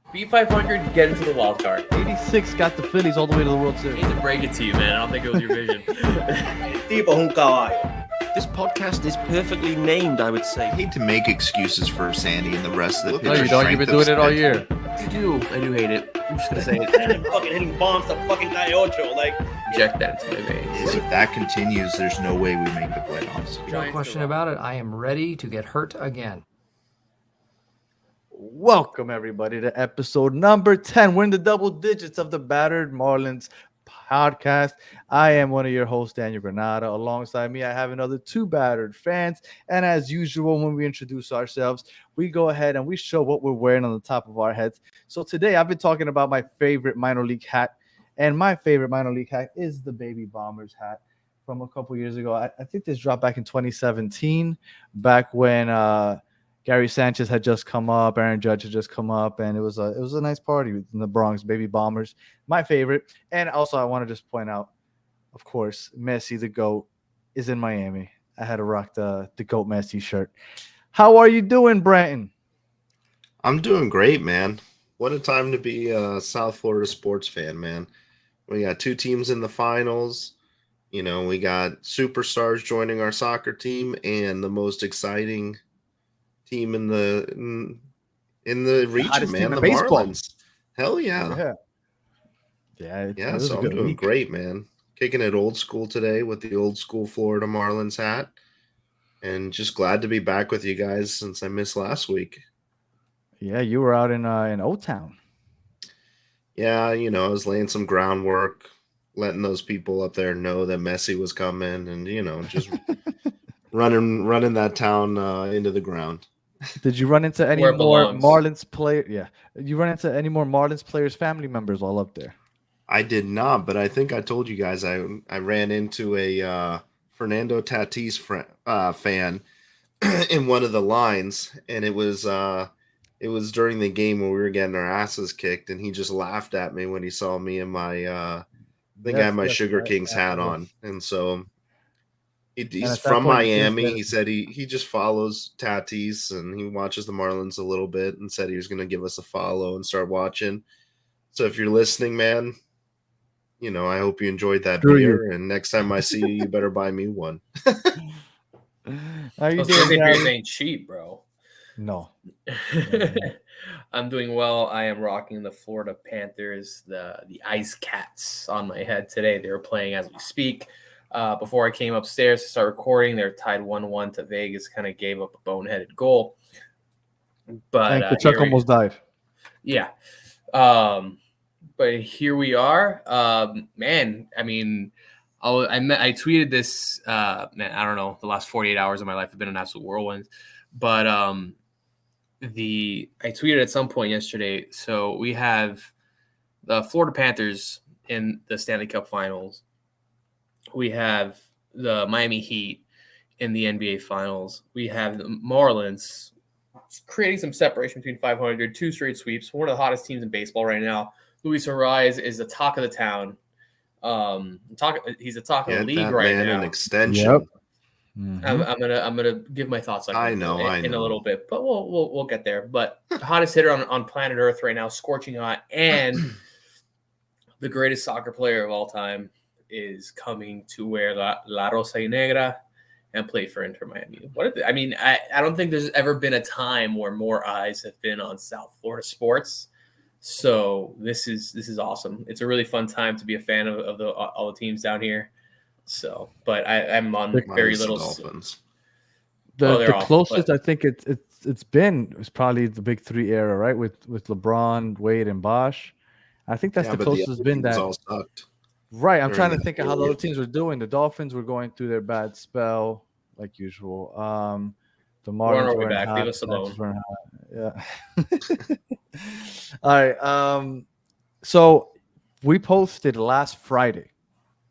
Be 500, get into the wild card. 86 got the Phillies all the way to the World I Series. hate to break it to you, man. I don't think it was your vision. Tipo kung kawayo. This podcast is perfectly named, I would I say. hate to make excuses for Sandy and the rest of the No, pitchers. you don't. You've been doing it all year. I do hate it. I'm just gonna say it. And fucking hitting bombs to fucking Calle Ocho. Like, Inject that into my veins. If that continues, there's no way we make the playoffs. No question about it. I am ready to get hurt again. Welcome, everybody, to episode number 10. We're in the double digits of the Battered Marlins podcast. I am one of your hosts, Daniel Granada. Alongside me, I have another two Battered fans. And as usual, when we introduce ourselves, we go ahead and we show what we're wearing on the top of our heads. So today, I've been talking about my favorite minor league hat. And my favorite minor league hat is the Baby Bombers hat from a couple years ago. I think this dropped back in 2017, back when Gary Sanchez had just come up, Aaron Judge had just come up, and it was a nice party in the Bronx. Baby Bombers, my favorite. And also, I want to just point out, of course, Messi the GOAT is in Miami. I had to rock the GOAT Messi shirt. How are you doing, Brenton? I'm doing great, man. What a time to be a South Florida sports fan, man. We got two teams in the finals. You know, we got superstars joining our soccer team and the most exciting team in the region, hottest man. team in The baseball. Marlins. Hell yeah. Yeah. So I'm doing great, man. Kicking it old school today with the old school Florida Marlins hat. And just glad to be back with you guys since I missed last week. Yeah, you were out in O-Town. Yeah, you know, I was laying some groundwork, letting those people up there know that Messi was coming, and you know, just running that town into the ground. Did you run into any Where it more belongs. Marlins player? Yeah, did you run into any more Marlins players' family members all up there? I did not, but I think I told you guys I ran into a Fernando Tatis fan in one of the lines, and it was during the game when we were getting our asses kicked, and he just laughed at me when he saw me in my I think I had my Sugar Kings hat on, and so he's from Miami. He said he just follows Tatis and he watches the Marlins a little bit, and said he was going to give us a follow and start watching. So if you're listening, man, you know, I hope you enjoyed that beer, and next time I see you, you better buy me one. How you Those doing, beers guys? ain't cheap, bro. No. I'm doing well. I am rocking the Florida Panthers, the Ice Cats on my head today. They were playing as we speak. Before I came upstairs to start recording, they're tied 1-1 to Vegas. Kind of gave up a boneheaded goal, but And Kachuk almost died. yeah. But here we are, man. I mean, I tweeted this. Man, I don't know. The last 48 hours of my life have been an absolute whirlwind. But I tweeted at some point yesterday. So we have the Florida Panthers in the Stanley Cup Finals. We have the Miami Heat in the NBA Finals. We have the Marlins creating some separation between 500, two straight sweeps. One of the hottest teams in baseball right now. Luis Ariz is the talk of the town. He's the talk of the league right now. An extension. Yep. I'm gonna give my thoughts on I him know. in a little bit, but we'll get there. But the hottest hitter on planet Earth right now, scorching hot, and the greatest soccer player of all time is coming to wear La Rosa y Negra and play for Inter Miami. I don't think there's ever been a time where more eyes have been on South Florida sports. So this is awesome. It's a really fun time to be a fan of all the teams down here. So, but I'm on very little. Dolphins. The off, closest but- I think it's been was probably the Big Three era, right? With LeBron, Wade, and Bosch. I think that's the but closest it's been. teams That all sucked. right. I'm during trying to that think of how the period. other teams were doing. The Dolphins were going through their bad spell, like usual. The We're on Marlins our way were back. hot. Leave us the alone. Nets were hot. Yeah. All right. So we posted last Friday,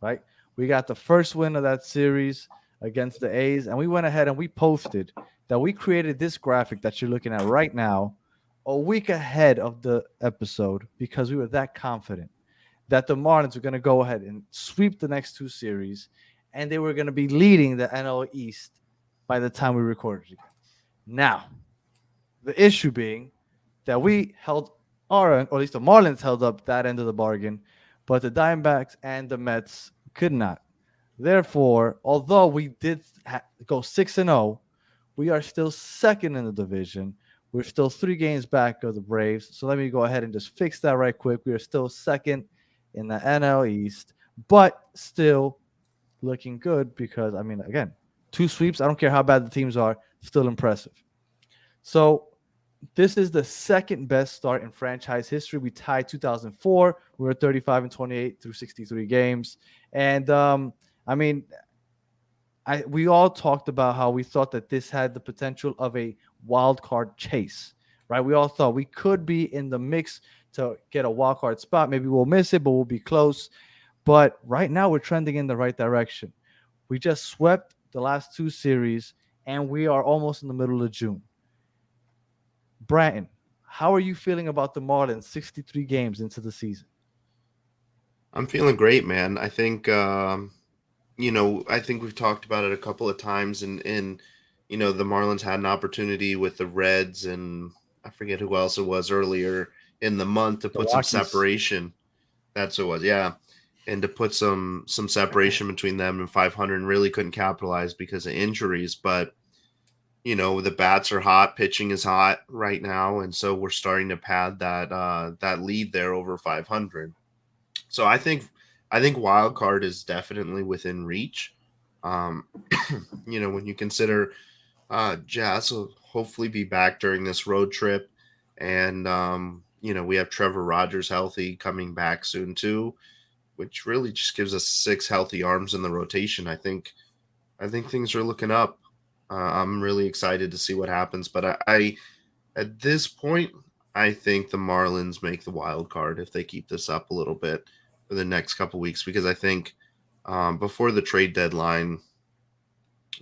right? We got the first win of that series against the A's, and we went ahead and we posted that we created this graphic that you're looking at right now a week ahead of the episode because we were that confident that the Marlins were going to go ahead and sweep the next two series, and they were going to be leading the NL East by the time we recorded again. Now, the issue being that we held or at least the Marlins held up that end of the bargain, but the Diamondbacks and the Mets could not. Therefore, although we did go 6-0, we are still second in the division. We're still 3 games back of the Braves. So let me go ahead and just fix that right quick. We are still second in the NL East, but still looking good because, I mean, again, 2 sweeps. I don't care how bad the teams are, still impressive. So this is the second best start in franchise history. We tied 2004. We were 35-28 through 63 games. And I mean, we all talked about how we thought that this had the potential of a wild card chase, right? We all thought we could be in the mix to get a wild card spot. Maybe we'll miss it, but we'll be close. But right now we're trending in the right direction. We just swept the last 2 series, and we are almost in the middle of June. Bratton, how are you feeling about the Marlins 63 games into the season? I'm feeling great, man. I think I think we've talked about it a couple of times, and the Marlins had an opportunity with the Reds, and I forget who else it was earlier in the month to The put some Rockies. separation. That's what it was, yeah, and to put some separation between them and 500, and really couldn't capitalize because of injuries. But the bats are hot, pitching is hot right now, and so we're starting to pad that lead there over 500. So I think wild card is definitely within reach. Um, when you consider Jazz will hopefully be back during this road trip, and we have Trevor Rogers healthy coming back soon too, which really just gives us 6 healthy arms in the rotation. I think things are looking up. I'm really excited to see what happens, but I at this point I think the Marlins make the wild card if they keep this up a little bit for the next couple weeks, because I think before the trade deadline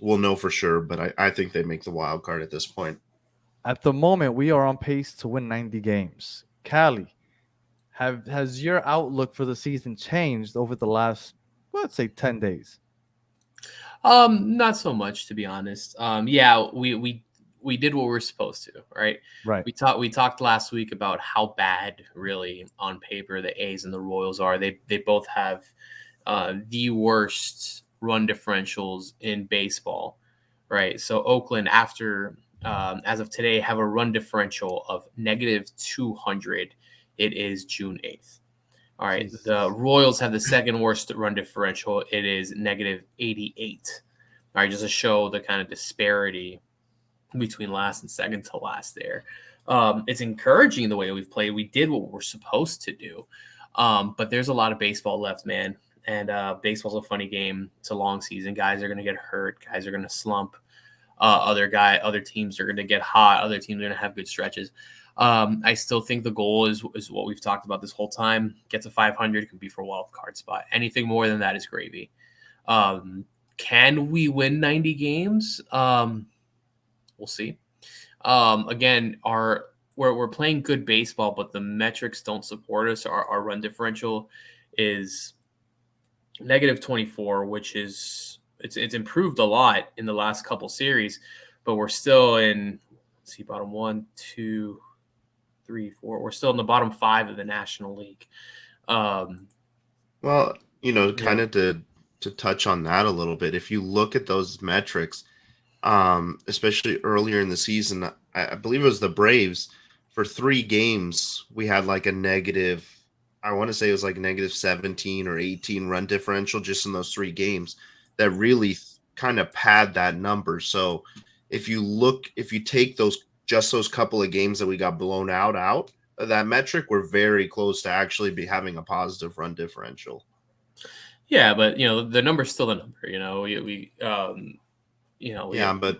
we'll know for sure, but I think they make the wild card at this point. At the moment, we are on pace to win 90 games. Cali, has your outlook for the season changed over the last, let's say, 10 days? Not so much, to be honest. Yeah, we did what we were supposed to, right? Right. We talked last week about how bad, really, on paper, the A's and the Royals are. They both have the worst run differentials in baseball, right? So Oakland, after as of today, have a run differential of -200. It is June 8th. All right. Jesus. The Royals have the second worst run differential. It is -88. All right, just to show the kind of disparity between last and second to last there. It's encouraging the way we've played. We did what we're supposed to do. But there's a lot of baseball left, man. And baseball's a funny game. It's a long season. Guys are going to get hurt. Guys are going to slump. Other teams are going to get hot. Other teams are going to have good stretches. I still think the goal is what we've talked about this whole time. Get to 500, could be for a wild card spot. Anything more than that is gravy. Can we win 90 games? We'll see. Again, we're playing good baseball, but the metrics don't support us. Our run differential is -24, which is it's improved a lot in the last couple series, but we're still in, let's see, bottom 1, 2, 3, 4. We're still in the bottom 5 of the National League. Well, kind of to touch on that a little bit, if you look at those metrics, especially earlier in the season, I believe it was the Braves, for 3 games, we had like a negative, I want to say it was like -17 or 18 run differential just in those 3 games that really kind of pad that number. So if you take those couple of games that we got blown out of that metric, we're very close to actually be having a positive run differential. Yeah, but the number's still the number. But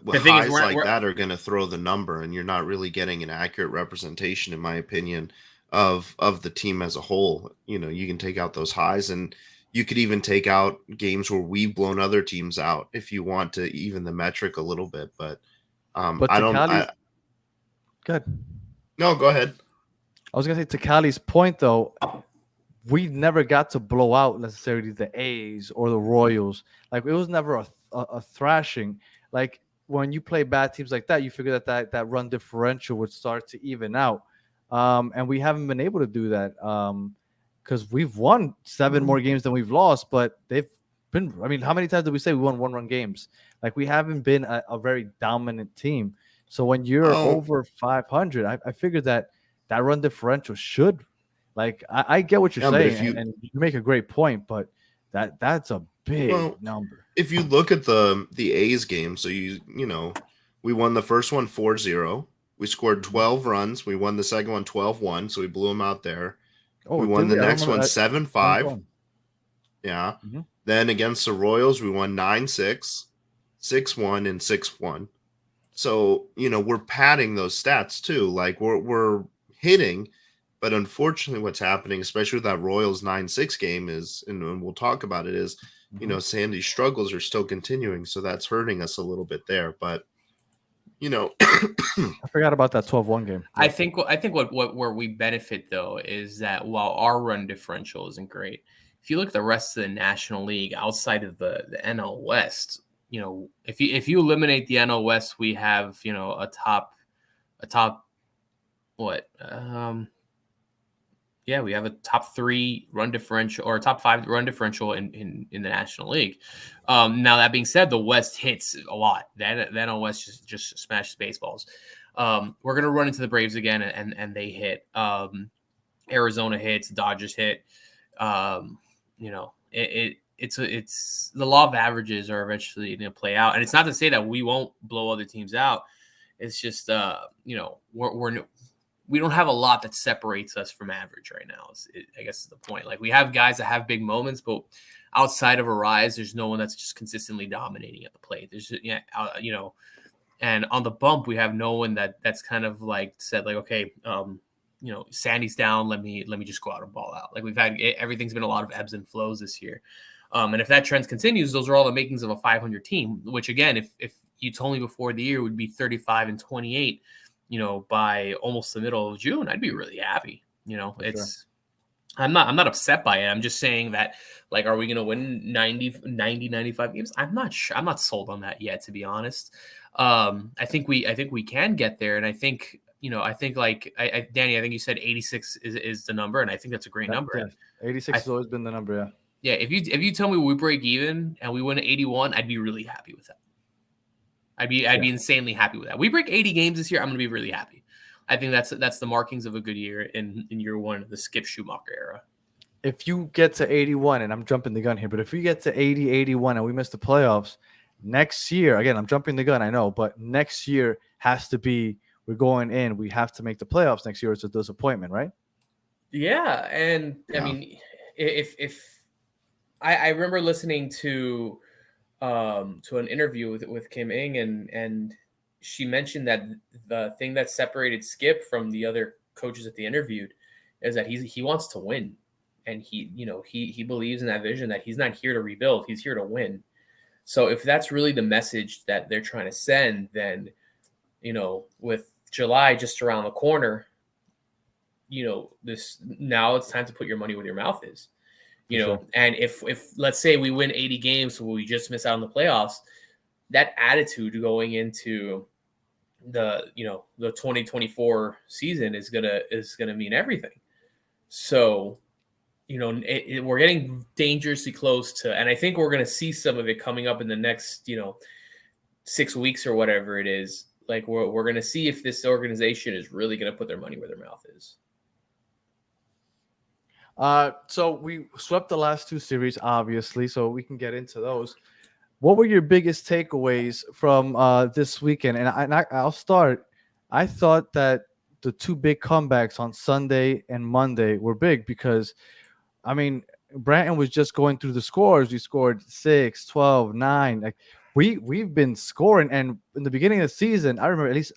the thing is, highs we're that are going to throw the number, and you're not really getting an accurate representation, in my opinion, of the team as a whole. You can take out those highs, and you could even take out games where we've blown other teams out if you want to even the metric a little bit. But I don't. Good. No, go ahead. I was gonna say, to Cali's point, though, we never got to blow out necessarily the A's or the Royals. Like, it was never a thrashing. Like, when you play bad teams like that, you figure that run differential would start to even out. and we haven't been able to do that because we've won 7 more games than we've lost, but they've been. I mean, how many times did we say we won 1-run games? Like we haven't been a very dominant team. So when you're Oh. over 500, I figured that run differential should. Like I get what you're Yeah, but saying, if you- and you make a great point, but that's a big number. If you look at the A's game, so we won the first one 4-0. We scored 12 runs. We won the second one 12-1, so we blew them out there. Oh, We won did the I don't next remember one that. 7-5. 1-1. Yeah. Mhm. Then against the Royals, we won 9-6, 6-1, and 6-1. So, we're padding those stats too. Like we're hitting, but unfortunately what's happening, especially with that Royals 9-6 game is, and we'll talk about it, is, Sandy's struggles are still continuing. So that's hurting us a little bit there. But, I forgot about that 12-1 game. I think what where we benefit though is that while our run differential isn't great, if you look at the rest of the National League outside of the NL West, if you eliminate the NL West, we have a top what we have a top 3 run differential or top 5 run differential in the National League. Now that being said, the West hits a lot. The NL West just smashes baseballs. We're gonna run into the Braves again, and they hit. Arizona hits, Dodgers hit. It's the law of averages are eventually going to play out, and it's not to say that we won't blow other teams out. It's just we don't have a lot that separates us from average right now. I guess is the point. Like we have guys that have big moments, but outside of a rise, there's no one that's just consistently dominating at the plate. There's and on the bump, we have no one that's kind of like said like, okay, Sandy's down. Let me just go out and ball out. Like we've had everything's been a lot of ebbs and flows this year. And if that trend continues, those are all the makings of a 500 team, which again, if you told me before the year would be 35-28, by almost the middle of June, I'd be really happy. It's, sure. I'm not upset by it. I'm just saying that, like, are we going to win 90, 95 games? I'm not sold on that yet, to be honest. I think we can get there. And I think, like Danny, I think you said 86 is the number. And I think that's a great number. Yeah. 86 has always been the number. Yeah. Yeah, if you tell me we break even and we win 81, I'd be really happy with that. I'd be insanely happy with that. We break 80 games this year, I'm going to be really happy. I think that's the markings of a good year in year one of the Skip Schumacher era. If you get to 81, and I'm jumping the gun here, but if we get to 80, 81, and we miss the playoffs next year, again, I'm jumping the gun, I know, but next year has to be we're going in. We have to make the playoffs next year. It's a disappointment, right? Yeah, and I mean, if I remember listening to an interview with Kim Ng, and she mentioned that the thing that separated Skip from the other coaches that they interviewed is that he wants to win, and he believes in that vision that he's not here to rebuild, he's here to win. So if that's really the message that they're trying to send, then with July just around the corner, this now it's time to put your money where your mouth is. Sure. And if let's say we win 80 games, so we just miss out on the playoffs, that attitude going into the 2024 season is gonna mean everything. So, we're getting dangerously close to, and I think we're gonna see some of it coming up in the next 6 weeks or whatever it is. Like we're gonna see if this organization is really gonna put their money where their mouth is. So we swept the last 2 series, obviously, so we can get into those. What were your biggest takeaways from this weekend? And I'll start. I thought that the 2 big comebacks on Sunday and Monday were big because, I mean, Branton was just going through the scores. We scored 6, 12, 9. Like we've been scoring, and in the beginning of the season, I remember, at least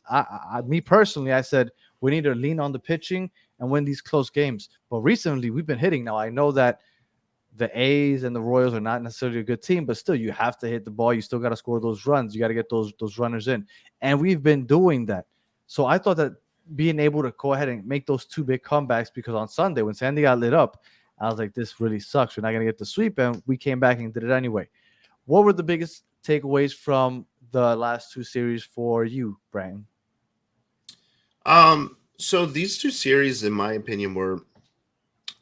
me personally, I said we need to lean on the pitching and win these close games. But recently, we've been hitting. Now I know that the A's and the Royals are not necessarily a good team, but still, you have to hit the ball. You still got to score those runs. You got to get those runners in, and we've been doing that. So I thought that being able to go ahead and make those 2 big comebacks, because on Sunday when Sandy got lit up, I was like, this really sucks. We're not gonna get the sweep, and we came back and did it anyway. What were the biggest takeaways from the last 2 series for you, Brian? So these two series, in my opinion, were,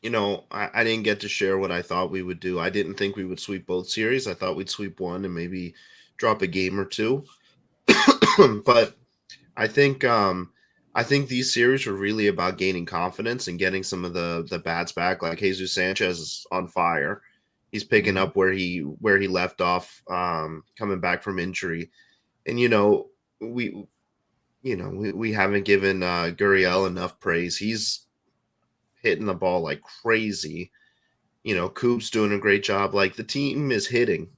I didn't get to share what I thought we would do. I didn't think we would sweep both series. I thought we'd sweep one and maybe drop a game or two. But I think these series were really about gaining confidence and getting some of the bats back. Like Jesus Sanchez is on fire. He's picking up where he left off, coming back from injury. And we haven't given Gurriel enough praise. He's hitting the ball like crazy. Coop's doing a great job. Like, the team is hitting,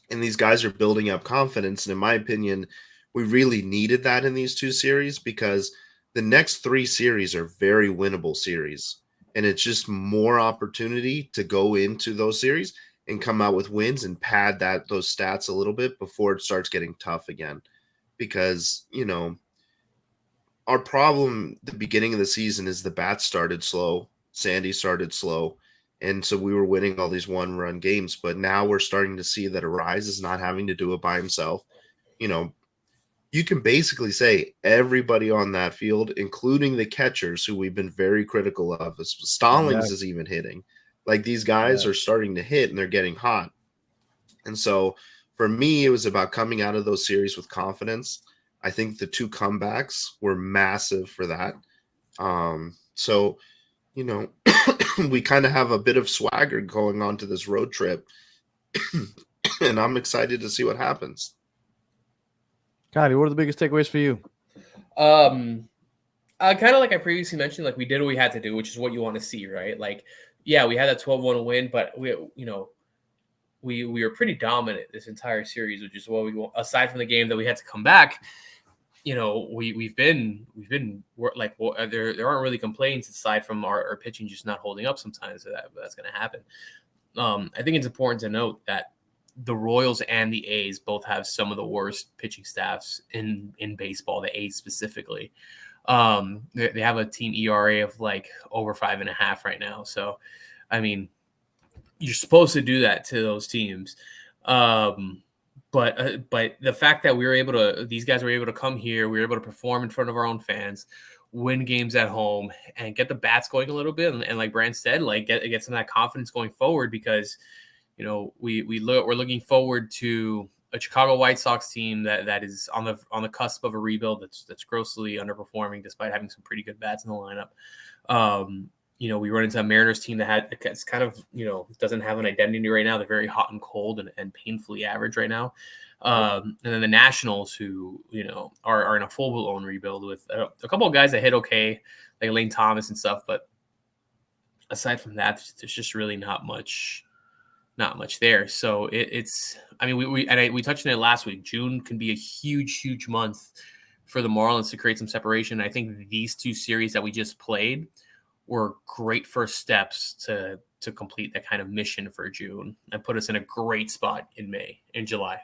and these guys are building up confidence. And in my opinion, we really needed that in these two series, because the next three series are very winnable series. And it's just more opportunity to go into those series and come out with wins and pad those stats a little bit before it starts getting tough again. Because, our problem at the beginning of the season is the bats started slow. Sandy started slow. And so we were winning all these one-run games. But now we're starting to see that Arise is not having to do it by himself. You can basically say everybody on that field, including the catchers, who we've been very critical of. Stallings is even hitting. Like, these guys are starting to hit, and they're getting hot. And so for me, it was about coming out of those series with confidence. I think the two comebacks were massive for that. So, we kind of have a bit of swagger going on to this road trip, and I'm excited to see what happens. Gotti, what are the biggest takeaways for you? Kind of like I previously mentioned, like, we did what we had to do, which is what you want to see, right? Like, yeah, we had that 12-1 win, but we were pretty dominant this entire series, which is what we want. Aside from the game that we had to come back, we've been like, well, there aren't really complaints aside from our pitching just not holding up sometimes. So that's going to happen. I think it's important to note that the Royals and the A's both have some of the worst pitching staffs in baseball, the A's specifically. They have a team ERA of like over 5.5 right now. So, I mean, you're supposed to do that to those teams. But the fact that these guys were able to come here, we were able to perform in front of our own fans, win games at home, and get the bats going a little bit. And like Brand said, like get some of that confidence going forward, because we're looking forward to a Chicago White Sox team that is on the cusp of a rebuild that's grossly underperforming despite having some pretty good bats in the lineup. We run into a Mariners team it's kind of, doesn't have an identity right now. They're very hot and cold and painfully average right now. And then the Nationals, who, are in a full-blown rebuild with a couple of guys that hit okay, like Lane Thomas and stuff. But aside from that, there's just really not much there. So we touched on it last week. June can be a huge month for the Marlins to create some separation. I think these two series that we just played were great first steps to complete that kind of mission for June and put us in a great spot in July.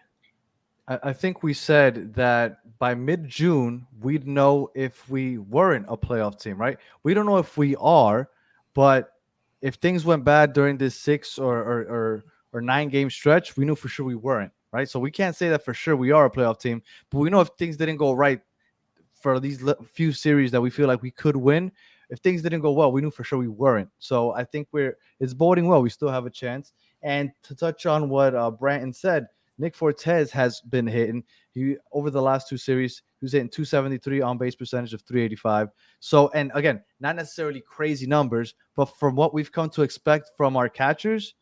I think we said that by mid-June, we'd know if we weren't a playoff team, right? We don't know if we are, but if things went bad during this 6 or 9 game stretch, we knew for sure we weren't, right? So we can't say that for sure we are a playoff team, but we know if things didn't go right for these few series that we feel like we could win, if things didn't go well, we knew for sure we weren't. So I think it's boding well. We still have a chance. And to touch on what Branton said, Nick Fortes has been hitting. Over the last 2 series, he was hitting 273 on base percentage of 385. So, and again, not necessarily crazy numbers, but from what we've come to expect from our catchers,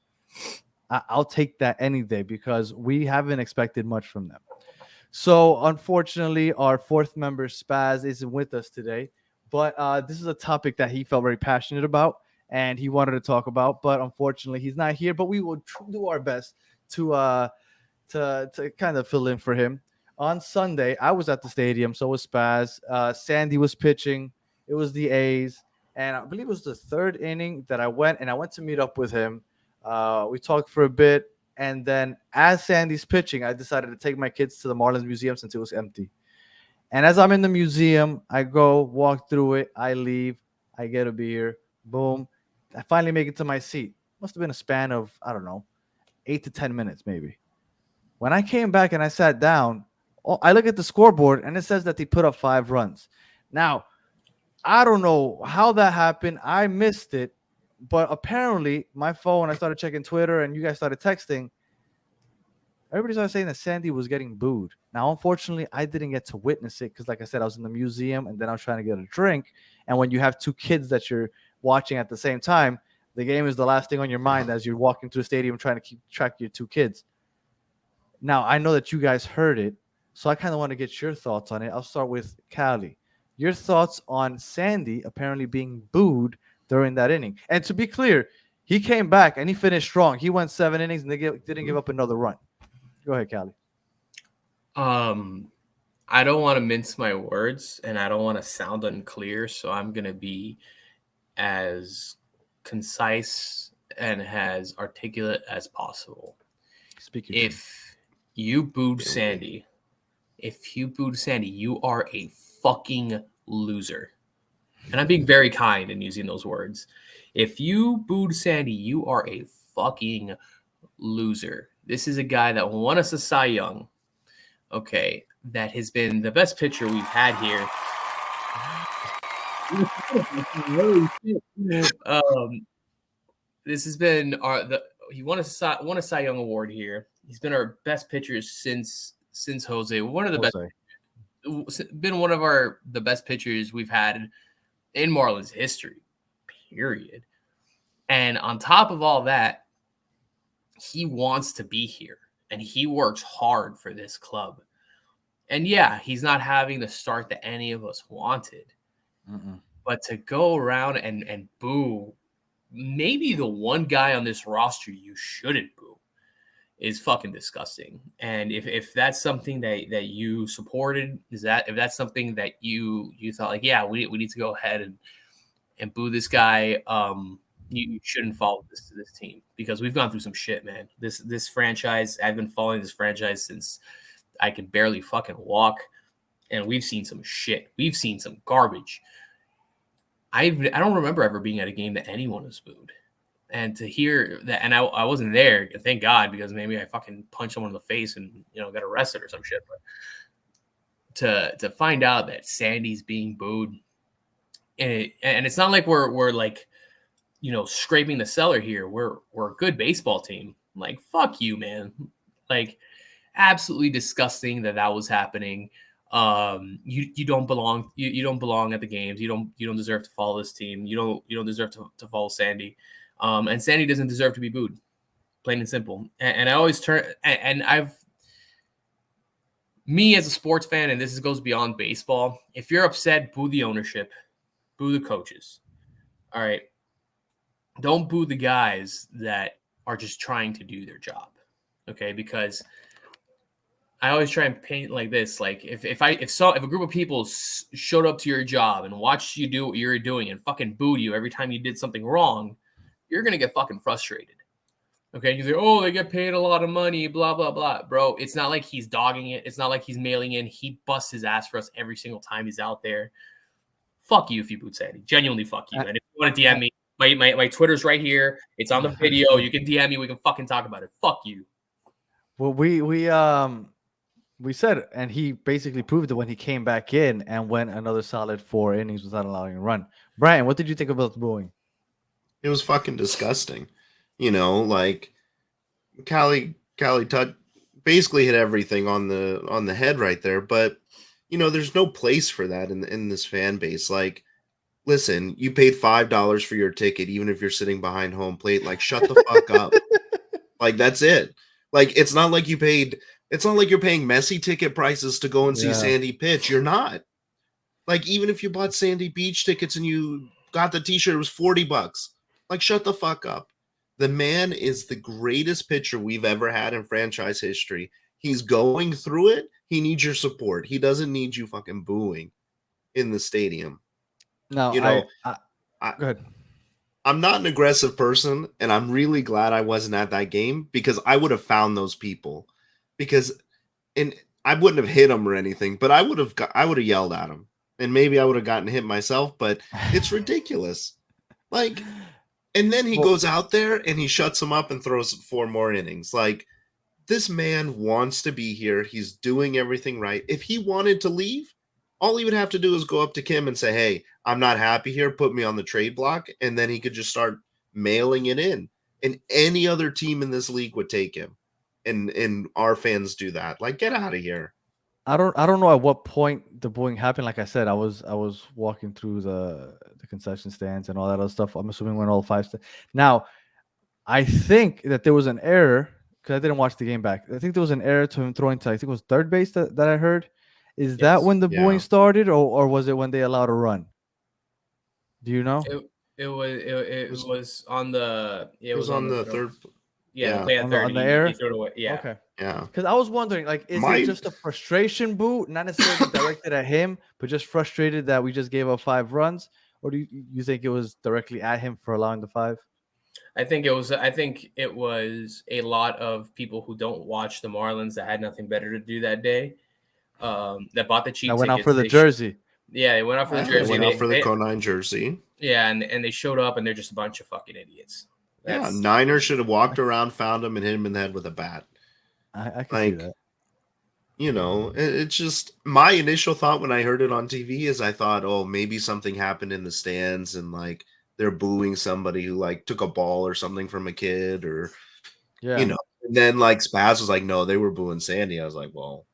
I'll take that any day, because we haven't expected much from them. So unfortunately, our fourth member, Spaz, isn't with us today, but this is a topic that he felt very passionate about and he wanted to talk about, but unfortunately he's not here, but we will do our best to kind of fill in for him. On Sunday, I was at the stadium, so was Spaz. Sandy was pitching. It was the A's, and I believe it was the 3rd inning that I went to meet up with him. We talked for a bit, and then as Sandy's pitching, I decided to take my kids to the Marlins Museum since it was empty. And as I'm in the museum, I go walk through it. I leave. I get a beer. Boom. I finally make it to my seat. Must have been a span of, I don't know, 8 to 10 minutes maybe. When I came back and I sat down, I look at the scoreboard and it says that they put up 5 runs. Now, I don't know how that happened. I missed it, but apparently my phone. I started checking Twitter, and you guys started texting. Everybody started saying that Sandy was getting booed. Now, unfortunately, I didn't get to witness it because, like I said, I was in the museum and then I was trying to get a drink. And when you have two kids that you're watching at the same time, the game is the last thing on your mind as you're walking through the stadium trying to keep track of your two kids. Now, I know that you guys heard it, so I kind of want to get your thoughts on it. I'll start with Callie. Your thoughts on Sandy apparently being booed during that inning. And to be clear, he came back and he finished strong. He went 7 innings and they didn't give up another run. Go ahead, Callie. I don't want to mince my words and I don't want to sound unclear, so I'm going to be as concise and as articulate as possible. If you booed Sandy, you are a fucking loser. And I'm being very kind in using those words. If you booed Sandy, you are a fucking loser. This is a guy that won us a Cy Young, okay, that has been the best pitcher we've had here. This has been he won a Cy Young award here. He's been our best pitcher since Jose. One of the best, been one of the best pitchers we've had in Marlins history, period. And on top of all that, he wants to be here and he works hard for this club. And yeah, he's not having the start that any of us wanted. But to go around and boo maybe the one guy on this roster you shouldn't boo is fucking disgusting. And if that's something that you supported, if that's something that you thought like, yeah, we need to go ahead and boo this guy, you shouldn't follow this team because we've gone through some shit, man. This franchise, I've been following this franchise since I could barely fucking walk, and we've seen some shit. We've seen some garbage. I don't remember ever being at a game that anyone was booed. And to hear that, and I wasn't there, thank God, because maybe I fucking punched someone in the face and got arrested or some shit. But to find out that Sandy's being booed, and it's not like we're like scraping the cellar here. We're a good baseball team. Like, fuck you, man. Like, absolutely disgusting that was happening. You don't belong. You don't belong at the games. You don't deserve to follow this team. You don't deserve to follow Sandy. And Sandy doesn't deserve to be booed. Plain and simple. And I always me as a sports fan, and this goes beyond baseball. If you're upset, boo the ownership, boo the coaches. All right. Don't boo the guys that are just trying to do their job. Okay, because I always try and paint like this. Like if a group of people showed up to your job and watched you do what you were doing and fucking booed you every time you did something wrong, you're gonna get fucking frustrated. Okay, you say, oh, they get paid a lot of money, blah blah blah, bro. It's not like he's dogging it. It's not like he's mailing in. He busts his ass for us every single time he's out there. Fuck you if you booed Sandy. Genuinely, fuck you. And if you want to DM me, my Twitter's right here. It's on the video. You can DM me. We can fucking talk about it. Fuck you. Well, we said, and he basically proved it when he came back in and went another solid 4 innings without allowing a run. Brian, what did you think about the booing? It was fucking disgusting. Like Callie basically hit everything on the head right there. But there's no place for that in this fan base. Like, listen, you paid $5 for your ticket, even if you're sitting behind home plate. Like, shut the fuck up. Like, that's it. Like, it's not like you're paying Messi ticket prices to go and see Sandy pitch. You're not. Like, even if you bought Sandy Beach tickets and you got the t-shirt, it was $40. Like, shut the fuck up. The man is the greatest pitcher we've ever had in franchise history. He's going through it. He needs your support. He doesn't need you fucking booing in the stadium. No, go ahead. I'm not an aggressive person, and I'm really glad I wasn't at that game because I would have found those people. And I wouldn't have hit them or anything, but I would have yelled at them, and maybe I would have gotten hit myself. But it's ridiculous. Like, and then he goes out there and he shuts them up and throws 4 more innings. Like, this man wants to be here. He's doing everything right. If he wanted to leave, all he would have to do is go up to Kim and say, "Hey, I'm not happy here. Put me on the trade block," and then he could just start mailing it in. And any other team in this league would take him. And our fans do that. Like, get out of here. I don't know at what point the booing happened. Like I said, I was walking through the concession stands and all that other stuff. I'm assuming when all five. Now, I think that there was an error because I didn't watch the game back. I think there was an error to him throwing to, I think it was third base that I heard. Is that Yes. when the booing Yeah. started, or was it when they allowed a run? Do you know? It was on the It was on the throw. third. Yeah, yeah. the play at On the- third. on the he air? threw it away. Yeah. Okay. Yeah. Because I was wondering, like, is My- it just a frustration boo, not necessarily directed at him, but just frustrated that we just gave up 5 runs, or do you think it was directly at him for allowing the 5? I think it was a lot of people who don't watch the Marlins that had nothing better to do that day. That bought the cheap I tickets. went out for the They jersey. yeah, they went out for the They jersey. went out for the Conine jersey. Yeah, and they showed up and they're just a bunch of fucking idiots. Yeah, Niners should have walked around, found him, and hit him in the head with a bat. I can see Like, that. you know, it's just my initial thought when I heard it on TV is I thought, oh, maybe something happened in the stands and like they're booing somebody who like took a ball or something from a kid or, Yeah. you know. And then like Spaz was like, no, they were booing Sandy. I was like, well,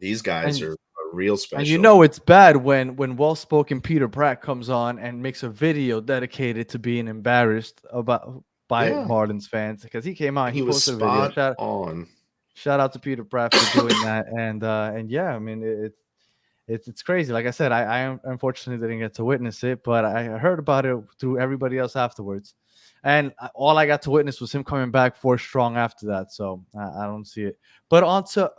these guys And- are real special. And you know it's bad when well-spoken Peter Pratt comes on and makes a video dedicated to being embarrassed by Yeah. Marlins fans, because he came out, he he was posted a video. spot on. Shout out to Peter Pratt for doing that, and yeah, I mean it's crazy. Like I said, I unfortunately didn't get to witness it, but I heard about it through everybody else afterwards, and all I got to witness was him coming back 4 strong after that. So I don't see it. But on to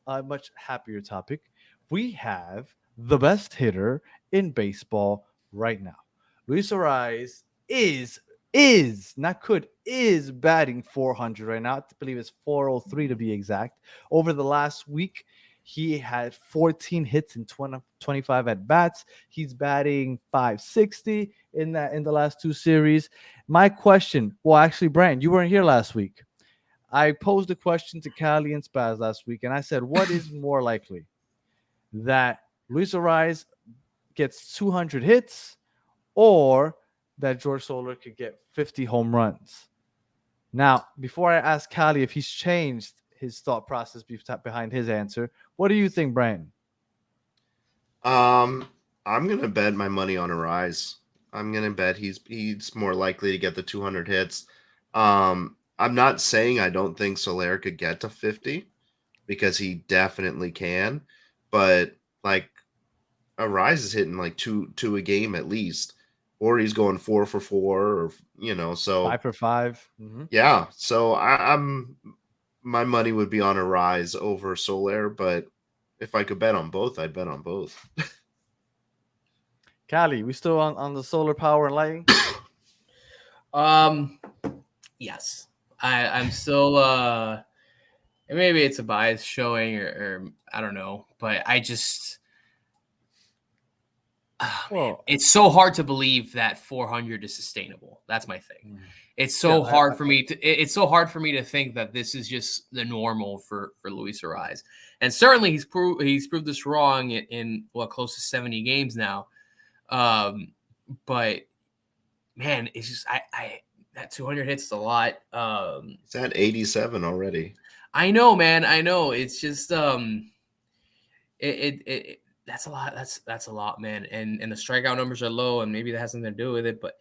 a much happier topic. We have the best hitter in baseball right now. Luis Ariz is batting 400 right now. I believe it's 403 to be exact. Over the last week, he had 14 hits and 25 at bats. He's batting 560 in the last 2 series. My question, well, actually, Brandon, you weren't here last week. I posed a question to Callie and Spaz last week, and I said, what is more likely? That Luis Ariz gets 200 hits, or that George Soler could get 50 home runs? Now, before I ask Callie if he's changed his thought process behind his answer, what do you think, Brian? I'm gonna bet my money on Ariz. I'm gonna bet he's more likely to get the 200 hits. I'm not saying I don't think Soler could get to 50 because he definitely can, but like Ariz is hitting like two a game at least, or he's going 4 for 4, or you know, so 5 for 5. Mm-hmm. yeah. So I'm my money would be on Ariz over Soler, but if I could bet on both, I'd bet on both. Callie, we still on the solar power and lighting? Yes. I'm still and maybe it's a bias showing or I don't know, but I just Well, it's so hard to believe that 400 is sustainable. That's my thing. It's so hard for me to it's so hard for me to think that this is just the normal for Luis Ariz. And certainly he's proved this wrong in close to 70 games now. But man, it's just I that 200 hits is a lot. It's at 87 already. I know, man. I know. It's just it that's a lot. That's a lot, man. And the strikeout numbers are low, and maybe that has something to do with it. But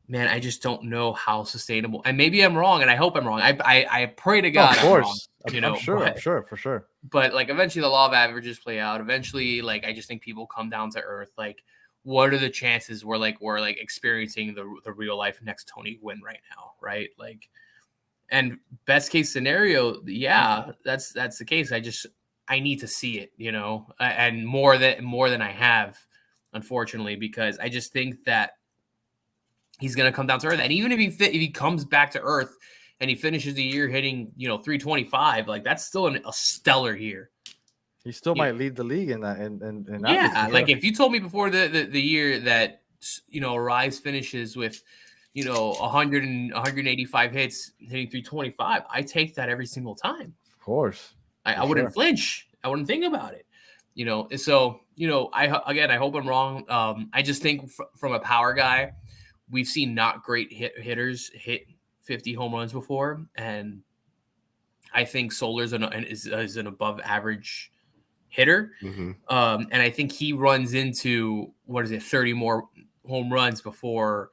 man, I just don't know how sustainable. And maybe I'm wrong, and I hope I'm wrong. I pray to God, of course, I'm wrong, I'm sure, for sure. But like eventually, the law of averages play out. Eventually, like I just think people come down to earth. Like, what are the chances we're experiencing the real life next Tony Gwynn right now, right? Like, and best case scenario, yeah, that's the case. I need to see it, you know, and more than I have, unfortunately, because I just think that he's going to come down to earth. And even if he comes back to earth and he finishes the year hitting, 325, like that's still a stellar year. He still might lead the league in that. In yeah, like if you told me before the year that Ariz finishes with 100 and 185 hits, hitting 325, I take that every single time. Of course, I wouldn't flinch. I wouldn't think about it. You know, so I hope I'm wrong. I just think from a power guy, we've seen not great hitters hit 50 home runs before, and I think Solar's is an above average hitter. Mm-hmm. And I think he runs into 30 more home runs before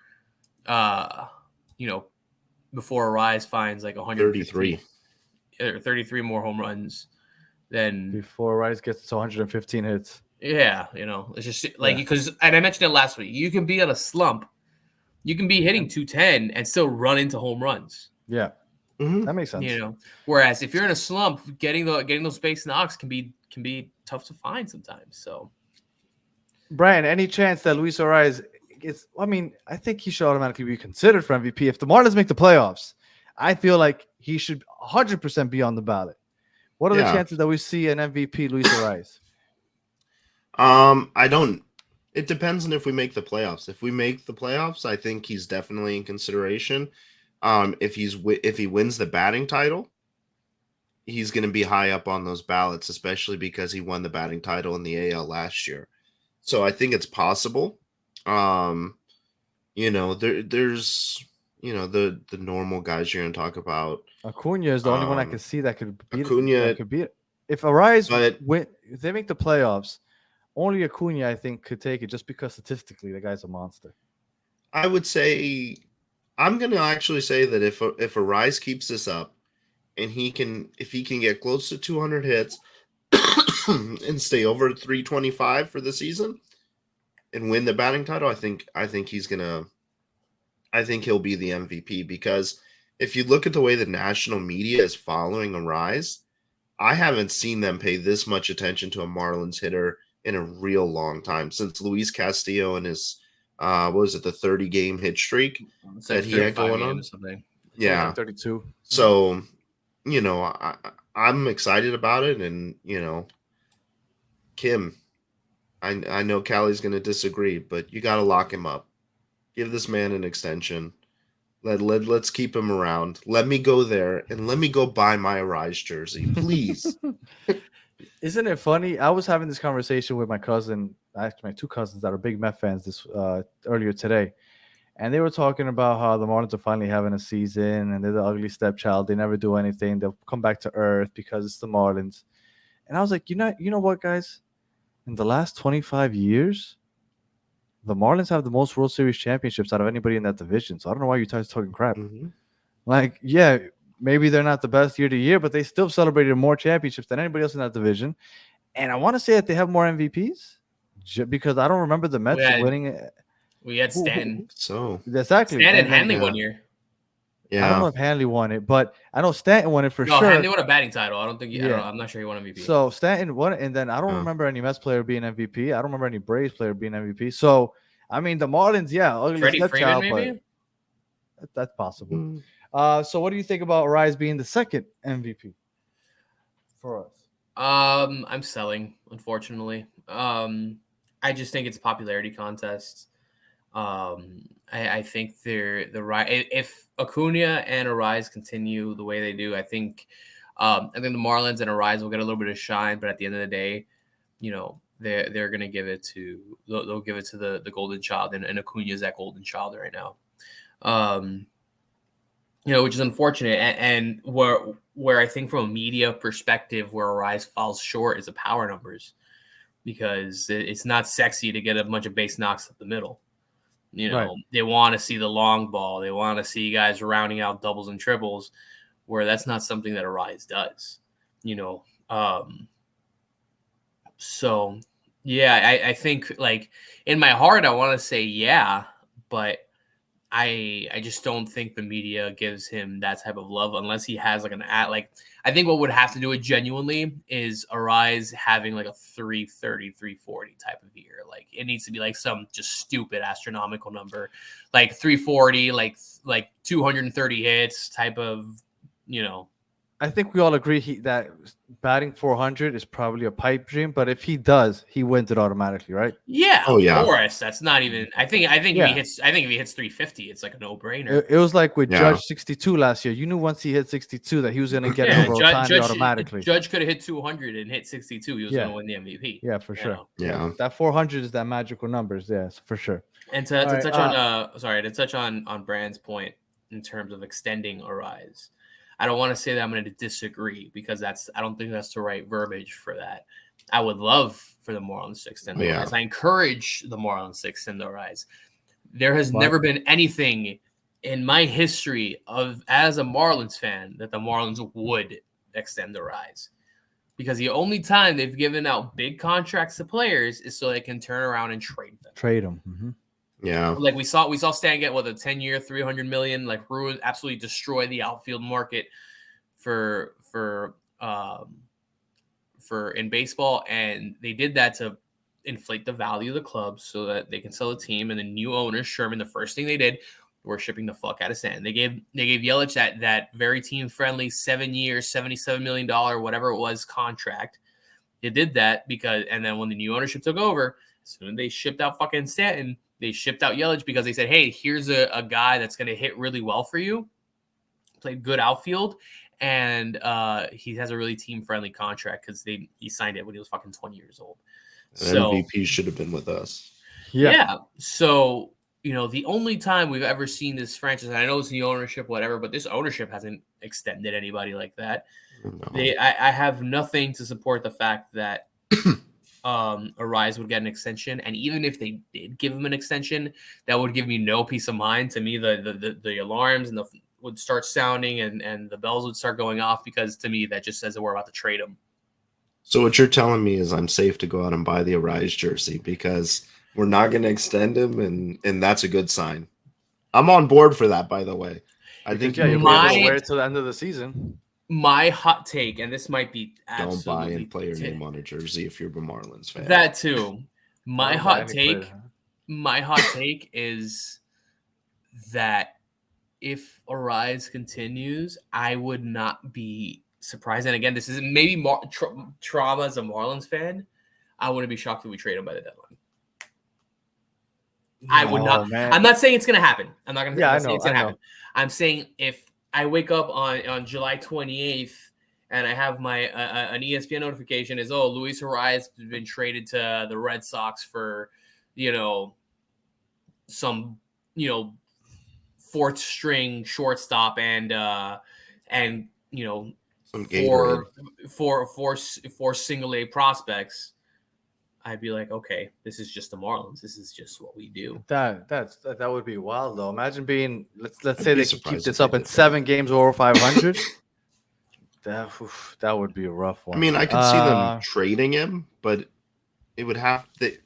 before Arise finds like 33. 33 more home runs than Before Rice gets to 115 hits. Yeah, it's just like because, and I mentioned it last week. You can be on a slump, you can be hitting 210 and still run into home runs. Yeah, Mm-hmm. that makes sense. Whereas if you're in a slump, getting those base knocks can be tough to find sometimes. So, Brian, any chance that Luis Ariz gets? I mean, I think he should automatically be considered for MVP if the Marlins make the playoffs. I feel like he should 100% be on the ballot. What are the chances that we see an MVP Luis Ariz? I don't. It depends on if we make the playoffs. If we make the playoffs, I think he's definitely in consideration. If he wins the batting title, he's going to be high up on those ballots, especially because he won the batting title in the AL last year. So I think it's possible. There's the normal guys you're going to talk about. Acuna is the only one I can see that could beat Acuna. it. If Ariz if they make the playoffs, only Acuna I think could take it just because statistically the guy's a monster. I would say I'm going to actually say that if Ariz keeps this up and if he can get close to 200 hits and stay over 325 for the season and win the batting title, I think he'll be the MVP, because if you look at the way the national media is following Ariz, I haven't seen them pay this much attention to a Marlins hitter in a real long time, since Luis Castillo and his the 30-game hit streak that he had going on. Yeah, like 32. So, I'm excited about it, and Kim, I know Callie's going to disagree, but you got to lock him up. Give this man an extension. Let's keep him around. Let me go there and let me go buy my Arise jersey, please. Isn't it funny? I was having this conversation with my cousin, actually my two cousins that are big Met fans earlier today. And they were talking about how the Marlins are finally having a season and they're the ugly stepchild. They never do anything. They'll come back to earth because it's the Marlins. And I was like, you know what, guys? In the last 25 years, the Marlins have the most World Series championships out of anybody in that division. So I don't know why you guys talking crap. Mm-hmm. Like, yeah, maybe they're not the best year to year, but they still celebrated more championships than anybody else in that division. And I want to say that they have more MVPs because I don't remember the Mets winning it. We had Stanton. So exactly. Stanton and Hanley 1 year. Yeah. I don't know if Hanley won it, but I know Stanton won it for sure. No, Hanley won a batting title. I don't think. I'm not sure he won MVP. So Stanton won it, and then I don't remember any Mets player being MVP. I don't remember any Braves player being MVP. So I mean, the Marlins, Freddie Freeman, maybe. That's possible. So what do you think about Ariz being the second MVP for us? I'm selling, unfortunately. I just think it's a popularity contest. I think if Acuna and Ariz continue the way they do, I think the Marlins and Ariz will get a little bit of shine, but at the end of the day, they're gonna give it to they'll give it to the golden child, and Acuna is that golden child right now. Which is unfortunate, and where I think from a media perspective, where Ariz falls short is the power numbers, because it's not sexy to get a bunch of base knocks up the middle. Right. They want to see the long ball. They want to see guys rounding out doubles and triples, where that's not something that Ariz does. So yeah, I think, like, in my heart I want to say yeah, but I just don't think the media gives him that type of love unless he has I think what would have to do it genuinely is Ariz having like a 330, 340 type of year. Like, it needs to be like some just stupid astronomical number, like 340, like 230 hits type of, I think we all agree that batting 400 is probably a pipe dream, but if he does, he wins it automatically, right? Yeah, Oh, of yeah. course. That's not even. I think Yeah. if he hits 350, it's like a no brainer. It was like with Yeah. Judge 62 last year. You knew once he hit 62 that he was going to get it over Ohtani automatically. Judge could have hit 200 and hit 62. He was Yeah. going to win the MVP. Yeah, for sure. know? Yeah. That 400 is that magical numbers. Yes, for sure. And to All right, touch on Brand's point in terms of extending a rise, I don't want to say that I'm going to disagree because I don't think that's the right verbiage for that. I would love for the Marlins to extend the rise. I encourage the Marlins to extend the rise. There has never been anything in my history as a Marlins fan that the Marlins would extend the rise. Because the only time they've given out big contracts to players is so they can turn around and trade them. Mm-hmm. Yeah. Like we saw Stan get a 10-year, $300 million, like absolutely destroy the outfield market for in baseball, and they did that to inflate the value of the club so that they can sell the team. And the new owner, Sherman, the first thing they did were shipping the fuck out of Stan. They gave Yelich that very team friendly 7 years, $77 million, whatever it was, contract. They did that and then when the new ownership took over, as soon as they shipped out fucking Stanton, they shipped out Yelich because they said, hey, here's a guy that's going to hit really well for you, played good outfield, and he has a really team-friendly contract because he signed it when he was fucking 20 years old. So MVP should have been with us. Yeah. So, the only time we've ever seen this franchise, and I know it's the ownership, whatever, but this ownership hasn't extended anybody like that. No. I have nothing to support the fact that Arise would get an extension, and even if they did give him an extension, that would give me no peace of mind. To me, the alarms and would start sounding and the bells would start going off, because to me that just says that we're about to trade him. So what you're telling me is I'm safe to go out and buy the Arise jersey because we're not going to extend him, and that's a good sign. I'm on board for that, by the way. I think you'll be able to wear it till the end of the season. My hot take, and this might be don't buy and play your name on a jersey if you're a Marlins fan. That too. My hot take is that if Arise continues, I would not be surprised. And again, this is maybe trauma as a Marlins fan. I wouldn't be shocked if we trade him by the deadline. I would not. Man. I'm not saying it's going to happen. I'm not going to say it's going to happen. I'm saying if I wake up on July 28th and I have my an ESPN notification is, Luis Ariz has been traded to the Red Sox for, some, fourth string shortstop and four single A prospects, I'd be like, okay, this is just the Marlins. This is just what we do. That would be wild though. Imagine being let's say they can keep this up in 7 games over 500. That would be a rough one. I mean, I could see them trading him, but it would have to.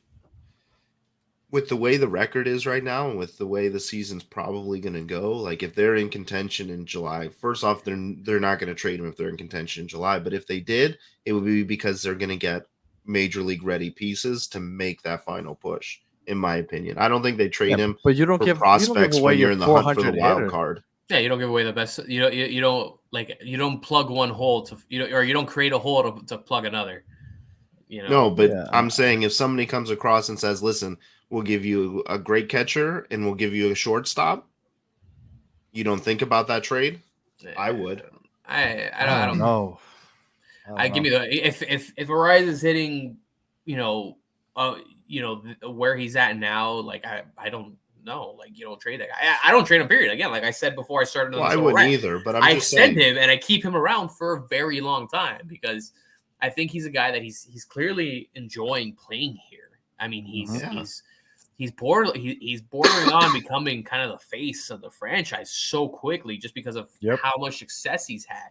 With the way the record is right now and with the way the season's probably going to go, like if they're in contention in July, first off, they're not going to trade him if they're in contention in July. But if they did, it would be because they're going to get major league ready pieces to make that final push, in my opinion. I don't think they trade him but you don't for give prospects away when you're in the hunt for the wild card. Yeah, you don't give away the best. You don't plug one hole or you don't create a hole to plug another. No, but I'm saying if somebody comes across and says, listen, we'll give you a great catcher and we'll give you a shortstop, you don't think about that trade? I would. I don't know. Give me if Arise is hitting, where he's at now, like I don't know, like you don't trade that guy. I don't trade him. Period. Again, like I said before, I started. I wouldn't either, but I extend him and I keep him around for a very long time because I think he's a guy that he's clearly enjoying playing here. I mean, he's bordering on becoming kind of the face of the franchise so quickly just because of how much success he's had.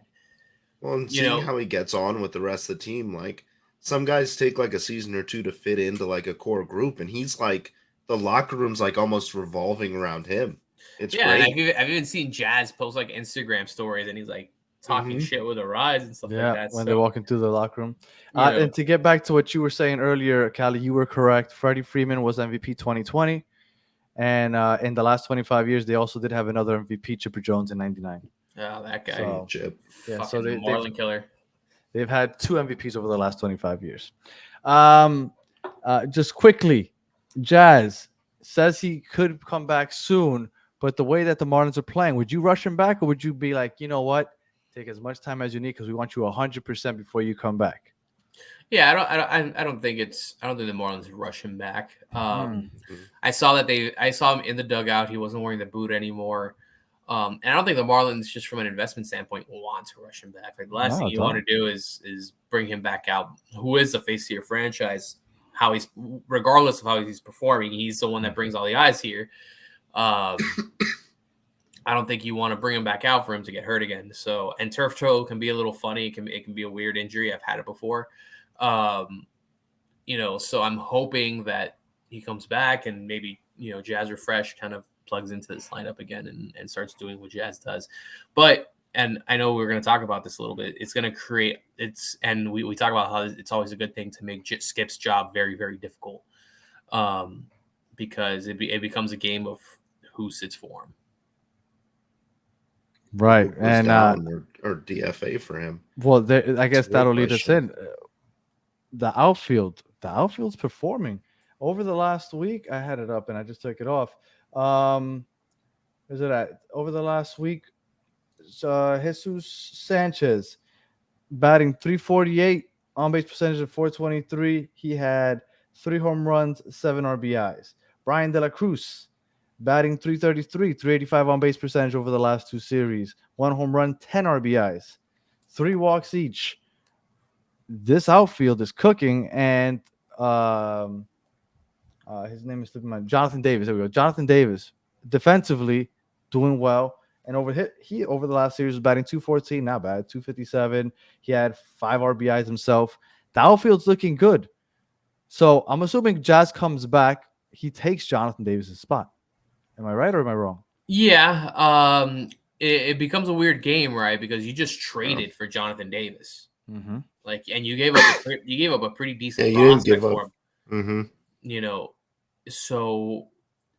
Well, and seeing how he gets on with the rest of the team, like some guys take like a season or two to fit into like a core group, and he's like the locker room's like almost revolving around him. It's great. I've even seen Jazz post like Instagram stories, and he's like talking shit with Arise and stuff like that. When they're walking through the locker room. And to get back to what you were saying earlier, Callie, you were correct. Freddie Freeman was MVP 2020. And in the last 25 years, they also did have another MVP, Chipper Jones, in 99. Oh, that guy. So Chip. yeah, Fucking so Marlin killer. they've had 2 MVPs over the last 25 years. Just quickly, Jazz says he could come back soon, but the way that the Marlins are playing, would you rush him back, or would you be like, you know what, take as much time as you need because we want you 100% before you come back? Yeah, I don't think the Marlins rush him back. Mm. I saw him in the dugout. He wasn't wearing the boot anymore. And I don't think the Marlins, just from an investment standpoint, want to rush him back. Like the last thing you want to do is bring him back out. Who is the face of your franchise? Regardless of how he's performing, he's the one that brings all the eyes here. I don't think you want to bring him back out for him to get hurt again. So, and turf toe can be a little funny. It can be a weird injury. I've had it before. So I'm hoping that he comes back and maybe, Jazz Refresh kind of plugs into this lineup again and starts doing what Jazz does. But, and I know we're going to talk about this a little bit. It's going to create and we talk about how it's always a good thing to make Skip's job very, very difficult. Because it becomes a game of who sits for him. Right. And or DFA for him. Well, I guess that'll lead us in. The outfield's performing. Over the last week, I had it up and I just took it off. Where's it at? Over the last week, Jesus Sanchez batting .348, on-base percentage of .423. He had 3 home runs, 7 RBIs. Brian De La Cruz batting .333, .385 on-base percentage over the last 2 series. 1 home run, 10 RBIs, 3 walks each. This outfield is cooking, and his name is slipping my mind. Jonathan Davis. There we go. Jonathan Davis, defensively doing well, and over the last series was batting .214, not bad, .257. He had 5 RBIs himself. The outfield's looking good. So I'm assuming Jazz comes back, he takes Jonathan Davis's spot. Am I right or am I wrong? Yeah. It becomes a weird game, right? Because you just traded for Jonathan Davis. Mm-hmm. And you gave up a pretty decent you didn't prospect give for up. him. So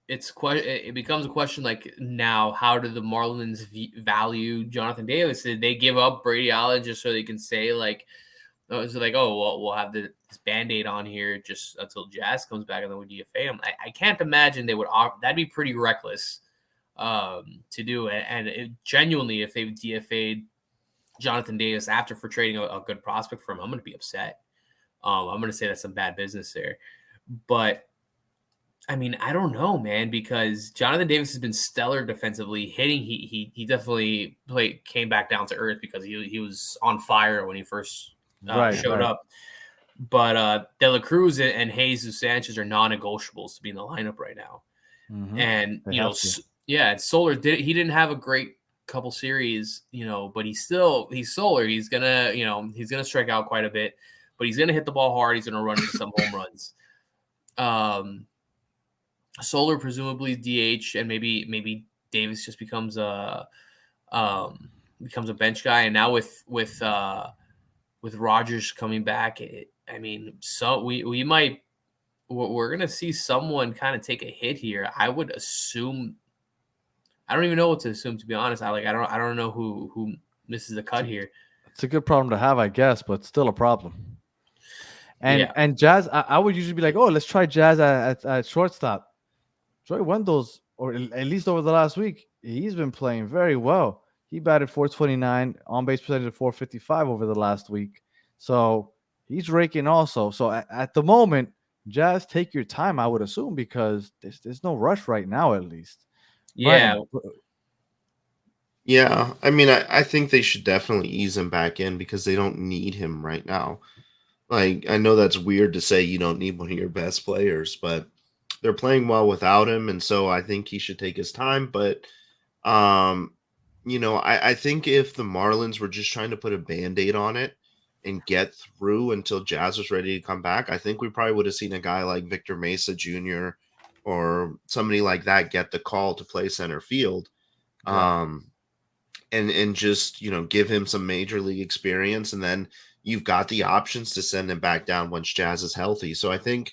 it becomes a question like, now, how do the Marlins value Jonathan Davis? Did they give up Brady Allen just so they can say like, we'll have this Band-Aid on here just until Jazz comes back and then we DFA him? I can't imagine they would that'd be pretty reckless to do it. And genuinely, if they DFA'd Jonathan Davis for trading a good prospect for him, I'm going to be upset. I'm going to say that's some bad business there. But I mean, I don't know, man, because Jonathan Davis has been stellar defensively. Hitting, he definitely came back down to earth because he was on fire when he first showed up. But De La Cruz and Jesus Sanchez are non-negotiables to be in the lineup right now. Mm-hmm. And Solar didn't have a great couple series, but he's Solar. He's gonna strike out quite a bit, but he's gonna hit the ball hard. He's gonna run into some home runs. Solar presumably DH, and maybe Davis just becomes a bench guy. And now with Rogers coming back, we're gonna see someone kind of take a hit here. I would assume. I don't even know what to assume, to be honest. I don't know who misses the cut here. It's a good problem to have, I guess, but still a problem. And Jazz, I would usually be like, oh, let's try Jazz at shortstop. Joey Wendell's, or at least over the last week, he's been playing very well. He batted .429, on-base percentage of .455 over the last week. So he's raking also. So at the moment, Jazz, take your time, I would assume, because there's no rush right now, at least. Yeah. Yeah. I mean, I think they should definitely ease him back in because they don't need him right now. Like, I know that's weird to say you don't need one of your best players, but they're playing well without him. And so I think he should take his time. But, I think if the Marlins were just trying to put a Band-Aid on it and get through until Jazz was ready to come back, I think we probably would have seen a guy like Victor Mesa Jr. or somebody like that get the call to play center field. Yeah. And just, give him some major league experience. And then you've got the options to send him back down once Jazz is healthy. So I think,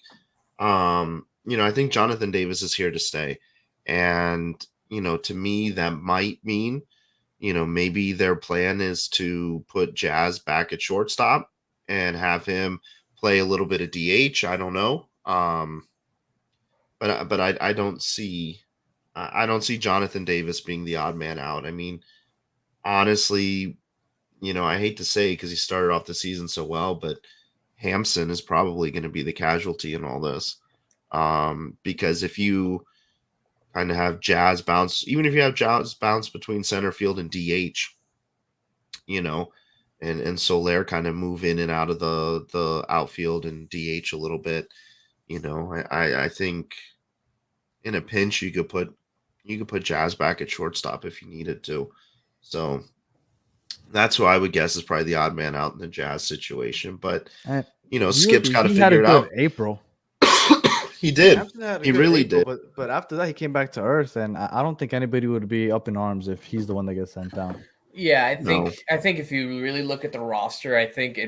I think Jonathan Davis is here to stay. And, to me, that might mean maybe their plan is to put Jazz back at shortstop and have him play a little bit of DH. I don't know. But I don't see Jonathan Davis being the odd man out. I mean, honestly, I hate to say because he started off the season so well, but Hampson is probably going to be the casualty in all this. Because if you kind of have Jazz bounce, even if you have Jazz bounce between center field and DH, and Soler kind of move in and out of the outfield and DH a little bit, I think in a pinch you could put Jazz back at shortstop if you needed to. So that's who I would guess is probably the odd man out in the Jazz situation. But Skip's got to figure it out. April. He did. He really did. But after that, he came back to earth, and I don't think anybody would be up in arms if he's the one that gets sent down. Yeah, I think if you really look at the roster, I think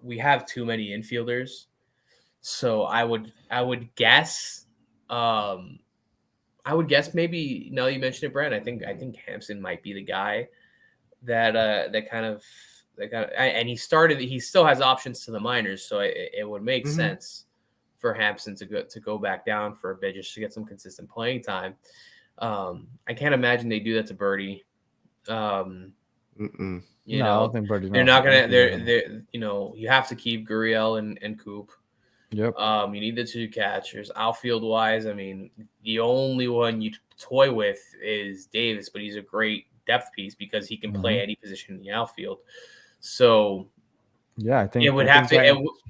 we have too many infielders. So I would guess maybe, now you mentioned it, Brad, I think Hampson might be the guy that and he still has options to the minors, so it would make sense for Hampson to go back down for a bit just to get some consistent playing time. I can't imagine they do that to Birdie. I don't think Birdie's they're not gonna. They're you have to keep Gurriel and Coop. Yep. You need the two catchers. Outfield wise, I mean, the only one you toy with is Davis, but he's a great depth piece because he can play any position in the outfield. So yeah, I think it would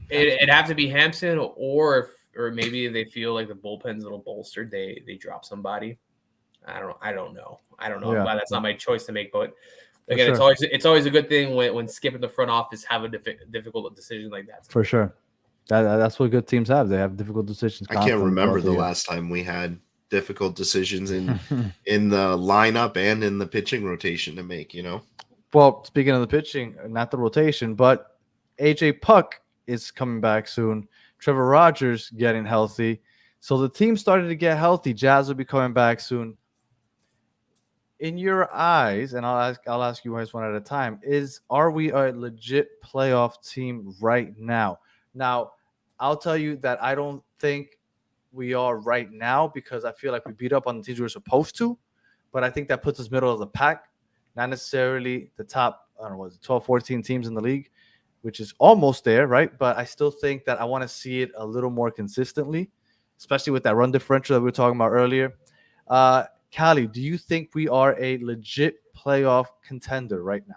it'd have to be Hampson, or maybe they feel like the bullpen's a little bolstered, they drop somebody. I don't know. Yeah. I'm glad that's not my choice to make, but again, it's always a good thing when Skip in the front office have a difficult decision like that. For sure. That's what good teams have. They have difficult decisions. I can't remember the last time we had difficult decisions in the lineup and in the pitching rotation to make, Well, speaking of the pitching, not the rotation, but AJ Puck is coming back soon. Trevor Rogers getting healthy. So the team started to get healthy. Jazz will be coming back soon. In your eyes, and I'll ask you guys one at a time, are we a legit playoff team right now? Now, I'll tell you that I don't think we are right now because I feel like we beat up on the teams we were supposed to, but I think that puts us middle of the pack, not necessarily the top, 12, 14 teams in the league, which is almost there, right? But I still think that I want to see it a little more consistently, especially with that run differential that we were talking about earlier. Callie, do you think we are a legit playoff contender right now?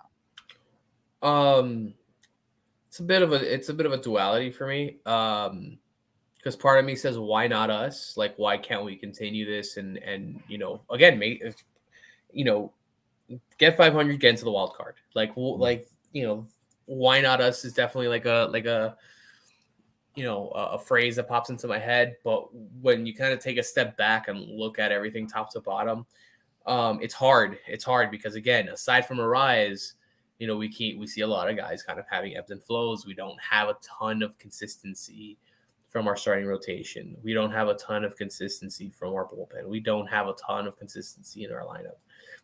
It's a bit of a duality for me. Because part of me says, why not us? Like, why can't we continue this? And again, get 500, get into the wild card. Why not us is definitely like a phrase that pops into my head. But when you kind of take a step back and look at everything top to bottom, it's hard. It's hard because, again, aside from Arise, we see a lot of guys kind of having ebbs and flows. We don't have a ton of consistency from our starting rotation. We don't have a ton of consistency from our bullpen. We don't have a ton of consistency in our lineup.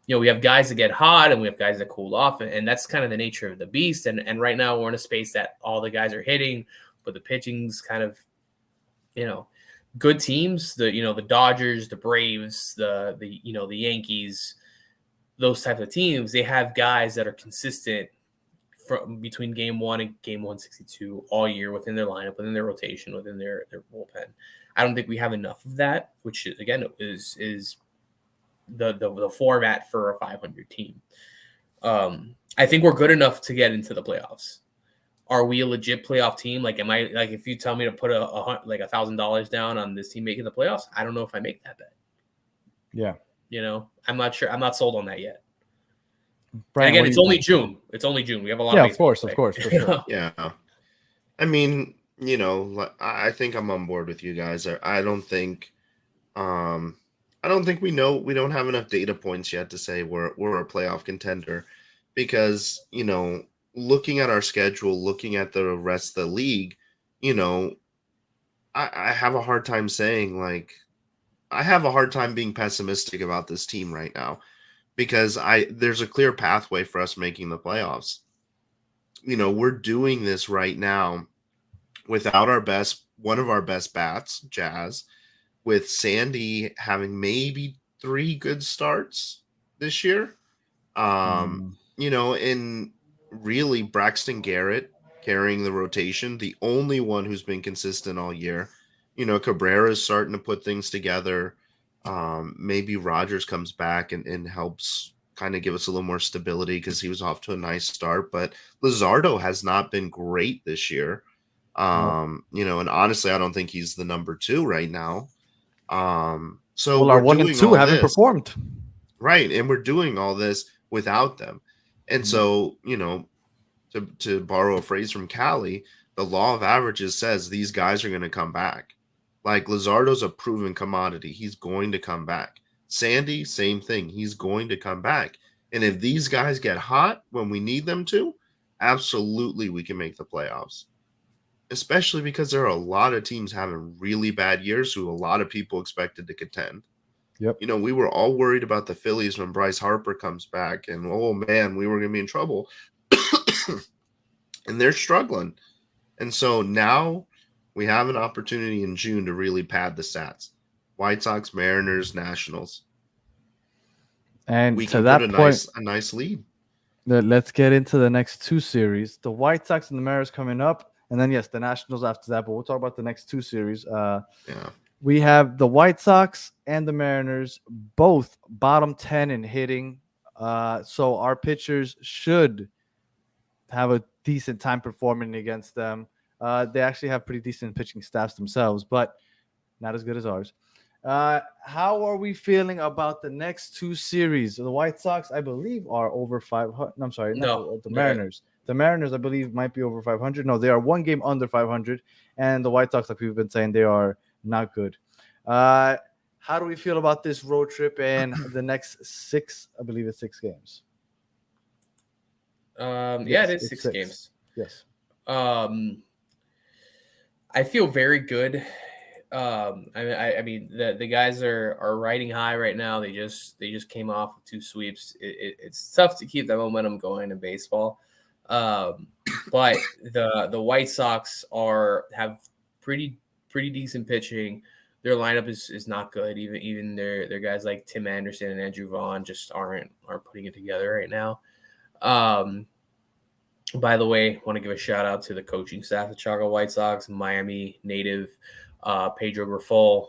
We have guys that get hot and we have guys that cool off, and that's kind of the nature of the beast. And right now we're in a space that all the guys are hitting, but the pitching's kind of, good teams, the Dodgers, the Braves, the Yankees, those types of teams, they have guys that are consistent from between game 1 and game 162 all year within their lineup, within their rotation, within their bullpen. I don't think we have enough of that, which again is the format for a 500 team. I think we're good enough to get into the playoffs. Are we a legit playoff team? Like, am I, like, if you tell me to put $1,000 down on this team making the playoffs, I don't know if I make that bet. Yeah. I'm not sure. I'm not sold on that yet. Brian, again, it's only June. It's only June. We have a lot. Yeah, of of course, for sure. Yeah. I mean, I think I'm on board with you guys. I don't think we know. We don't have enough data points yet to say we're a playoff contender, because looking at our schedule, looking at the rest of the league, I have a hard time saying, like, I have a hard time being pessimistic about this team right now, because there's a clear pathway for us making the playoffs. We're doing this right now without one of our best bats, Jazz, with Sandy having maybe 3 good starts this year. And really Braxton Garrett carrying the rotation, the only one who's been consistent all year. Cabrera is starting to put things together. Maybe Rogers comes back and helps kind of give us a little more stability because he was off to a nice start. But Luzardo has not been great this year. And honestly, I don't think he's the number 2 right now. So our 1 and 2 haven't performed. Right. And we're doing all this without them. And so, to borrow a phrase from Cali, the law of averages says these guys are going to come back. Like Luzardo's a proven commodity. He's going to come back. Sandy, same thing. He's going to come back. And if these guys get hot when we need them to, absolutely we can make the playoffs. Especially because there are a lot of teams having really bad years who a lot of people expected to contend. Yep. We were all worried about the Phillies when Bryce Harper comes back, and oh man, we were going to be in trouble. And they're struggling. And so now we have an opportunity in June to really pad the stats. White Sox, Mariners, Nationals. And we to can that put point, a nice lead. Let's get into the next 2 series. The White Sox and the Mariners coming up. And then, yes, the Nationals after that. But we'll talk about the next 2 series. We have the White Sox and the Mariners, both bottom 10 in hitting. So our pitchers should have a decent time performing against them. They actually have pretty decent pitching staffs themselves, but not as good as ours. How are we feeling about the next 2 series? The White Sox, I believe, are over 500. I'm sorry, No, the Mariners. The Mariners, I believe, might be over 500. No, they are 1 game under 500. And the White Sox, like we've been saying, they are not good. How do we feel about this road trip and the next 6? I believe it's 6 games. It is 6 games. Yes. I feel very good. I mean, the guys are riding high right now. They just came off with 2 sweeps. It's tough to keep that momentum going in baseball. But the White Sox have pretty decent pitching. Their lineup is not good. Even their guys like Tim Anderson and Andrew Vaughn just aren't putting it together right now. By the way, want to give a shout out to the coaching staff of the Chicago White Sox, Miami native Pedro Grifol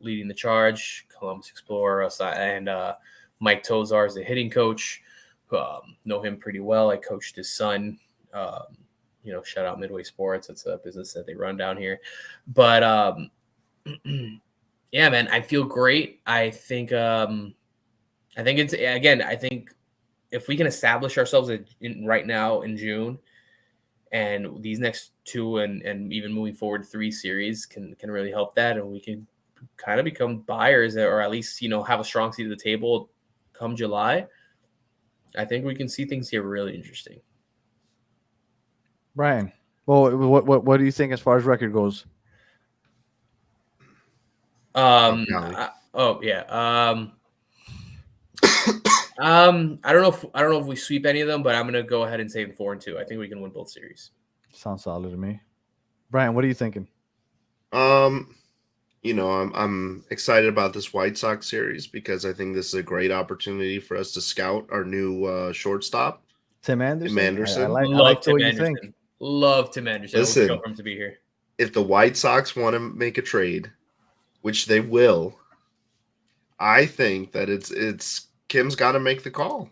leading the charge, Columbus Explorer, and Mike Tozar is the hitting coach. Know him pretty well. I coached his son. Shout out Midway Sports. It's a business that they run down here. But yeah, man, I feel great. I think it's I think if we can establish ourselves right now in June, and these next 2 and even moving forward 3 series can really help that, and we can kind of become buyers, or at least have a strong seat at the table come July. I think we can see things here really interesting. Brian, well, what do you think as far as record goes? I don't know if we sweep any of them, but I'm gonna go ahead and say 4-2. I think we can win both series. Sounds solid to me. Brian, what are you thinking? I'm excited about this White Sox series because I think this is a great opportunity for us to scout our new shortstop, Tim Anderson. I love Tim Anderson. Love Tim Anderson. Listen, for him to be here. If the White Sox want to make a trade, which they will, I think that it's Kim's got to make the call.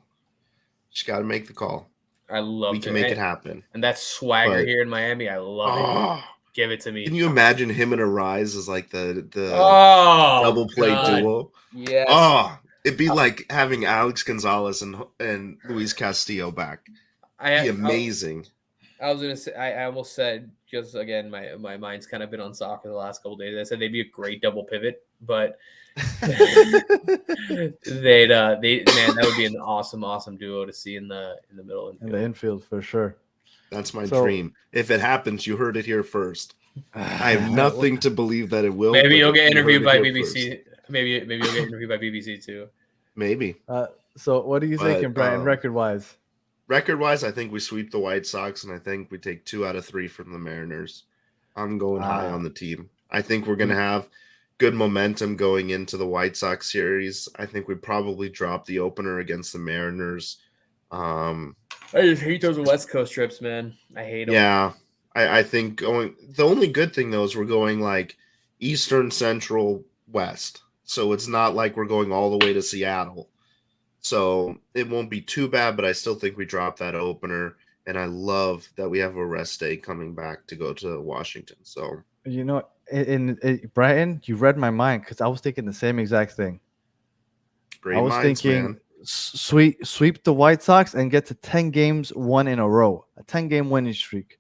She's got to make the call. I love. We can make it happen. And that swagger here in Miami, I love it. Give it to me. Can you imagine him and Arise as like the double play duo? Yes. Oh, it'd be like having Alex Gonzalez and Luis Castillo back. It'd be amazing. I was gonna say I almost said, because again my mind's kind of been on soccer the last couple of days. I said they'd be a great double pivot, but that would be an awesome duo to see in the middle infield. In the infield for sure. That's my dream. If it happens, you heard it here first. I have nothing to believe that it will. Maybe you'll get interviewed by BBC. Maybe you'll get interviewed by BBC too. Maybe. So what are you But, thinking, Brian, record-wise? Record-wise, I think we sweep the White Sox, and I think we take 2 out of 3 from the Mariners. I'm going high on the team. I think we're going to have good momentum going into the White Sox series. I think we probably drop the opener against the Mariners. I just hate those West Coast trips, man. I hate them. Yeah, I think the only good thing though is we're going like Eastern, Central, West. So it's not like we're going all the way to Seattle. So it won't be too bad, but I still think we drop that opener. And I love that we have a rest day coming back to go to Washington. So You know, Brian, you read my mind because I was thinking the same exact thing. great I was minds, thinking man. sweep the White Sox and get to 10 games won in a row, a 10-game winning streak.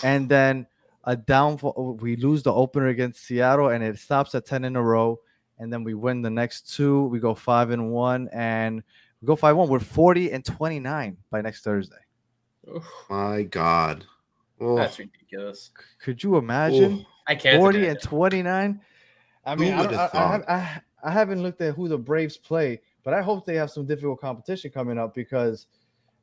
And then a downfall, we lose the opener against Seattle and it stops at 10 in a row. And then we win the next 2. We go 5-1 and we go 5-1. We're 40-29 by next Thursday. Oof, My God. Oh, that's ridiculous. Could you imagine? oh, I can't. 40-29. I mean, who would have thought? I haven't looked at who the Braves play, but I hope they have some difficult competition coming up because,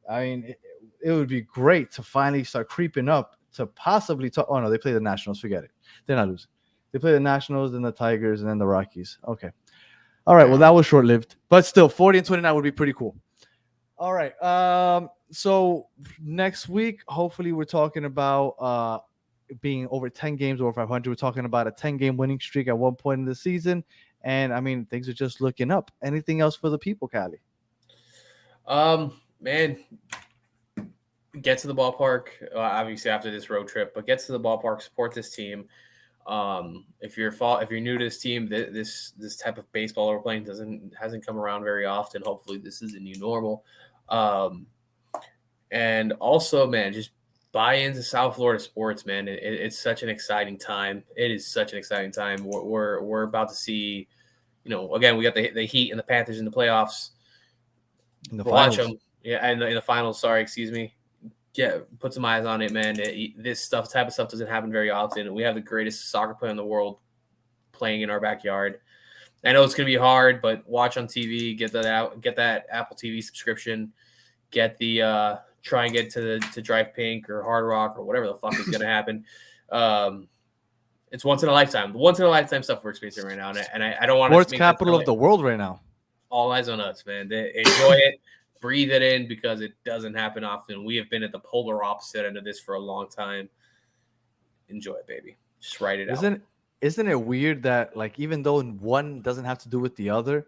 I mean, it would be great to finally start creeping up to possibly talk. Oh no, they play the Nationals. Forget it. They're not losing. They play the Nationals, then the Tigers, and then the Rockies. Okay. All right. Well, that was short-lived, but still, 40-29 would be pretty cool. All right. So next week, hopefully, we're talking about being over 10 games over 500. We're talking about a 10-game winning streak at one point in the season. And I mean, things are just looking up. Anything else for the people, Callie? Man, get to the ballpark. Obviously, after this road trip, but get to the ballpark. Support this team. If you're new to this team, this type of baseball we're playing hasn't come around very often. Hopefully, this is the new normal. And also, man, just buy into South Florida sports, man. It's such an exciting time. It is such an exciting time. We're about to see, again, we got the Heat and the Panthers in the playoffs. Watch them, yeah, and in the finals. Sorry, excuse me. Yeah, put some eyes on it, man. This type of stuff doesn't happen very often. We have the greatest soccer player in the world playing in our backyard. I know it's gonna be hard, but watch on TV. Get that Apple TV subscription. Get the try and get to Drive Pink or Hard Rock or whatever the fuck is gonna happen. It's once in a lifetime stuff we're experiencing right now, and I don't want to sports capital of the world right now. All eyes on us, man. Enjoy it. Breathe it in because it doesn't happen often. We have been at the polar opposite end of this for a long time. Enjoy it, baby. Just write it out. Isn't it weird that, like, even though one doesn't have to do with the other,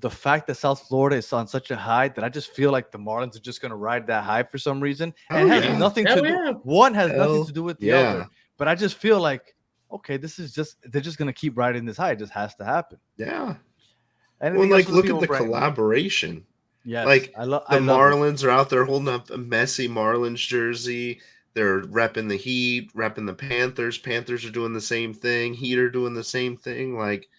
the fact that South Florida is on such a high that I just feel like the Marlins are just going to ride that high for some reason. And it has nothing to do. One has nothing to do with the other. But I just feel like, okay, they're just going to keep riding this high. It just has to happen. Yeah. And look at the collaboration. Yes, like the Marlins are out there holding up a messy Marlins jersey. They're repping the Heat, repping the Panthers. Panthers are doing the same thing. Heat are doing the same thing. Like,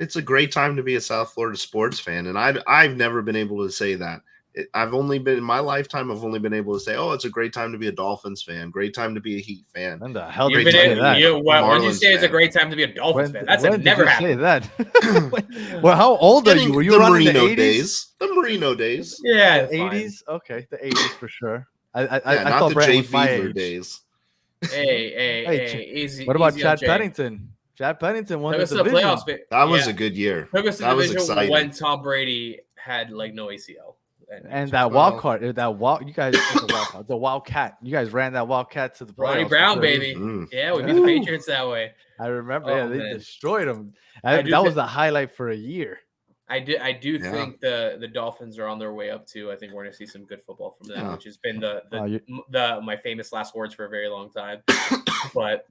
it's a great time to be a South Florida sports fan, and I've never been able to say that. In my lifetime, I've only been able to say, "Oh, it's a great time to be a Dolphins fan. Great time to be a Heat fan." When the hell did you say that? When you say it's a great time to be a Dolphins fan, that's never happened. Say that? Well, how old are you? Were you around in the 80s? Days? The Marino days. Yeah, 80s. Okay, the 80s for sure. I not thought the Brett Jay was my Fiedler age. days. Hey, easy. What about easy Chad Pennington? Chad Pennington won the division. Playoffs. That was a good year. Took us to that the was division exciting. when Tom Brady had like no ACL. And that wild card, you guys, the Wildcat. You guys ran that Wildcat to the playoffs. Ronnie Brown, baby. Yeah, we beat the Patriots that way. I remember. They destroyed them. That was the highlight for a year. I do think the Dolphins are on their way up too. I think we're going to see some good football from them, which has been my famous last words for a very long time. But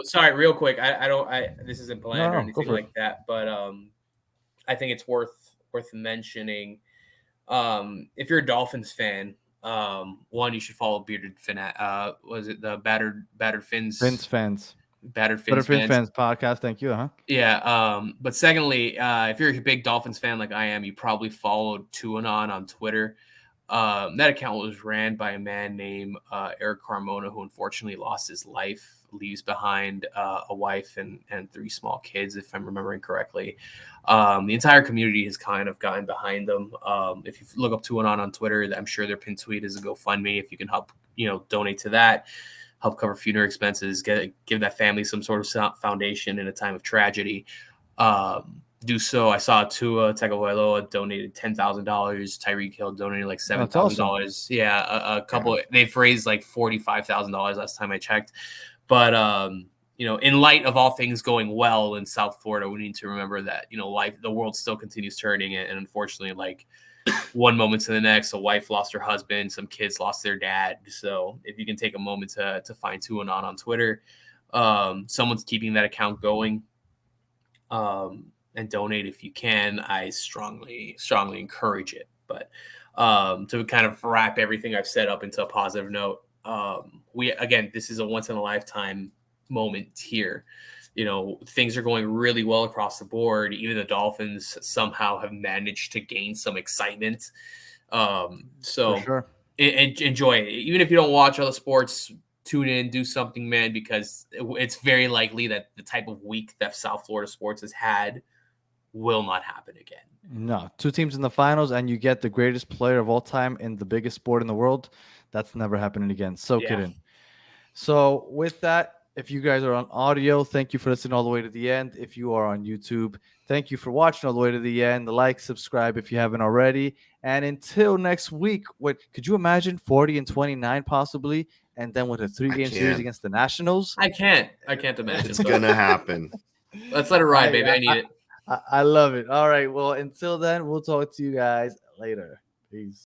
sorry, real quick, this isn't planned or anything like that, but I think it's worth mentioning. If you're a Dolphins fan, one, you should follow Bearded Fin. Was it the Battered Fins? Battered Fins Fans podcast. Thank you. Yeah. But secondly, if you're a big Dolphins fan like I am, you probably followed Tuanon on Twitter. That account was ran by a man named Eric Carmona, who unfortunately lost his life leaves behind a wife and 3 small kids, if I'm remembering correctly. The entire community has kind of gotten behind them. If you look up 2-1 on Twitter, I'm sure their pinned tweet is a GoFundMe. If you can help, donate to that, help cover funeral expenses, give that family some sort of foundation in a time of tragedy. Do so. I saw Tua Tagovailoa donated $10,000. Tyreek Hill donated like $7,000. Awesome. Yeah, a couple. They've raised like $45,000 last time I checked. But in light of all things going well in South Florida, we need to remember that the world still continues turning, and unfortunately, like one moment to the next, a wife lost her husband, some kids lost their dad. So if you can take a moment to find 2-1 on Twitter, someone's keeping that account going. And donate if you can. I strongly encourage it. But to kind of wrap everything I've set up into a positive note, this is a once in a lifetime moment here. Things are going really well across the board. Even the Dolphins somehow have managed to gain some excitement. So For sure. Enjoy it. Even if you don't watch other sports, tune in, do something, man, because it's very likely that the type of week that South Florida sports has had will not happen again. No, 2 teams in the finals, and you get the greatest player of all time in the biggest sport in the world. That's never happening again. Soak it in. So with that, if you guys are on audio, thank you for listening all the way to the end. If you are on YouTube, thank you for watching all the way to the end. Like, subscribe if you haven't already. And until next week, could you imagine 40-29 possibly, and then with a 3-game series against the Nationals? I can't imagine. It's gonna happen. Let's let it ride, baby. I need it. I love it. All right. Well, until then, we'll talk to you guys later. Peace.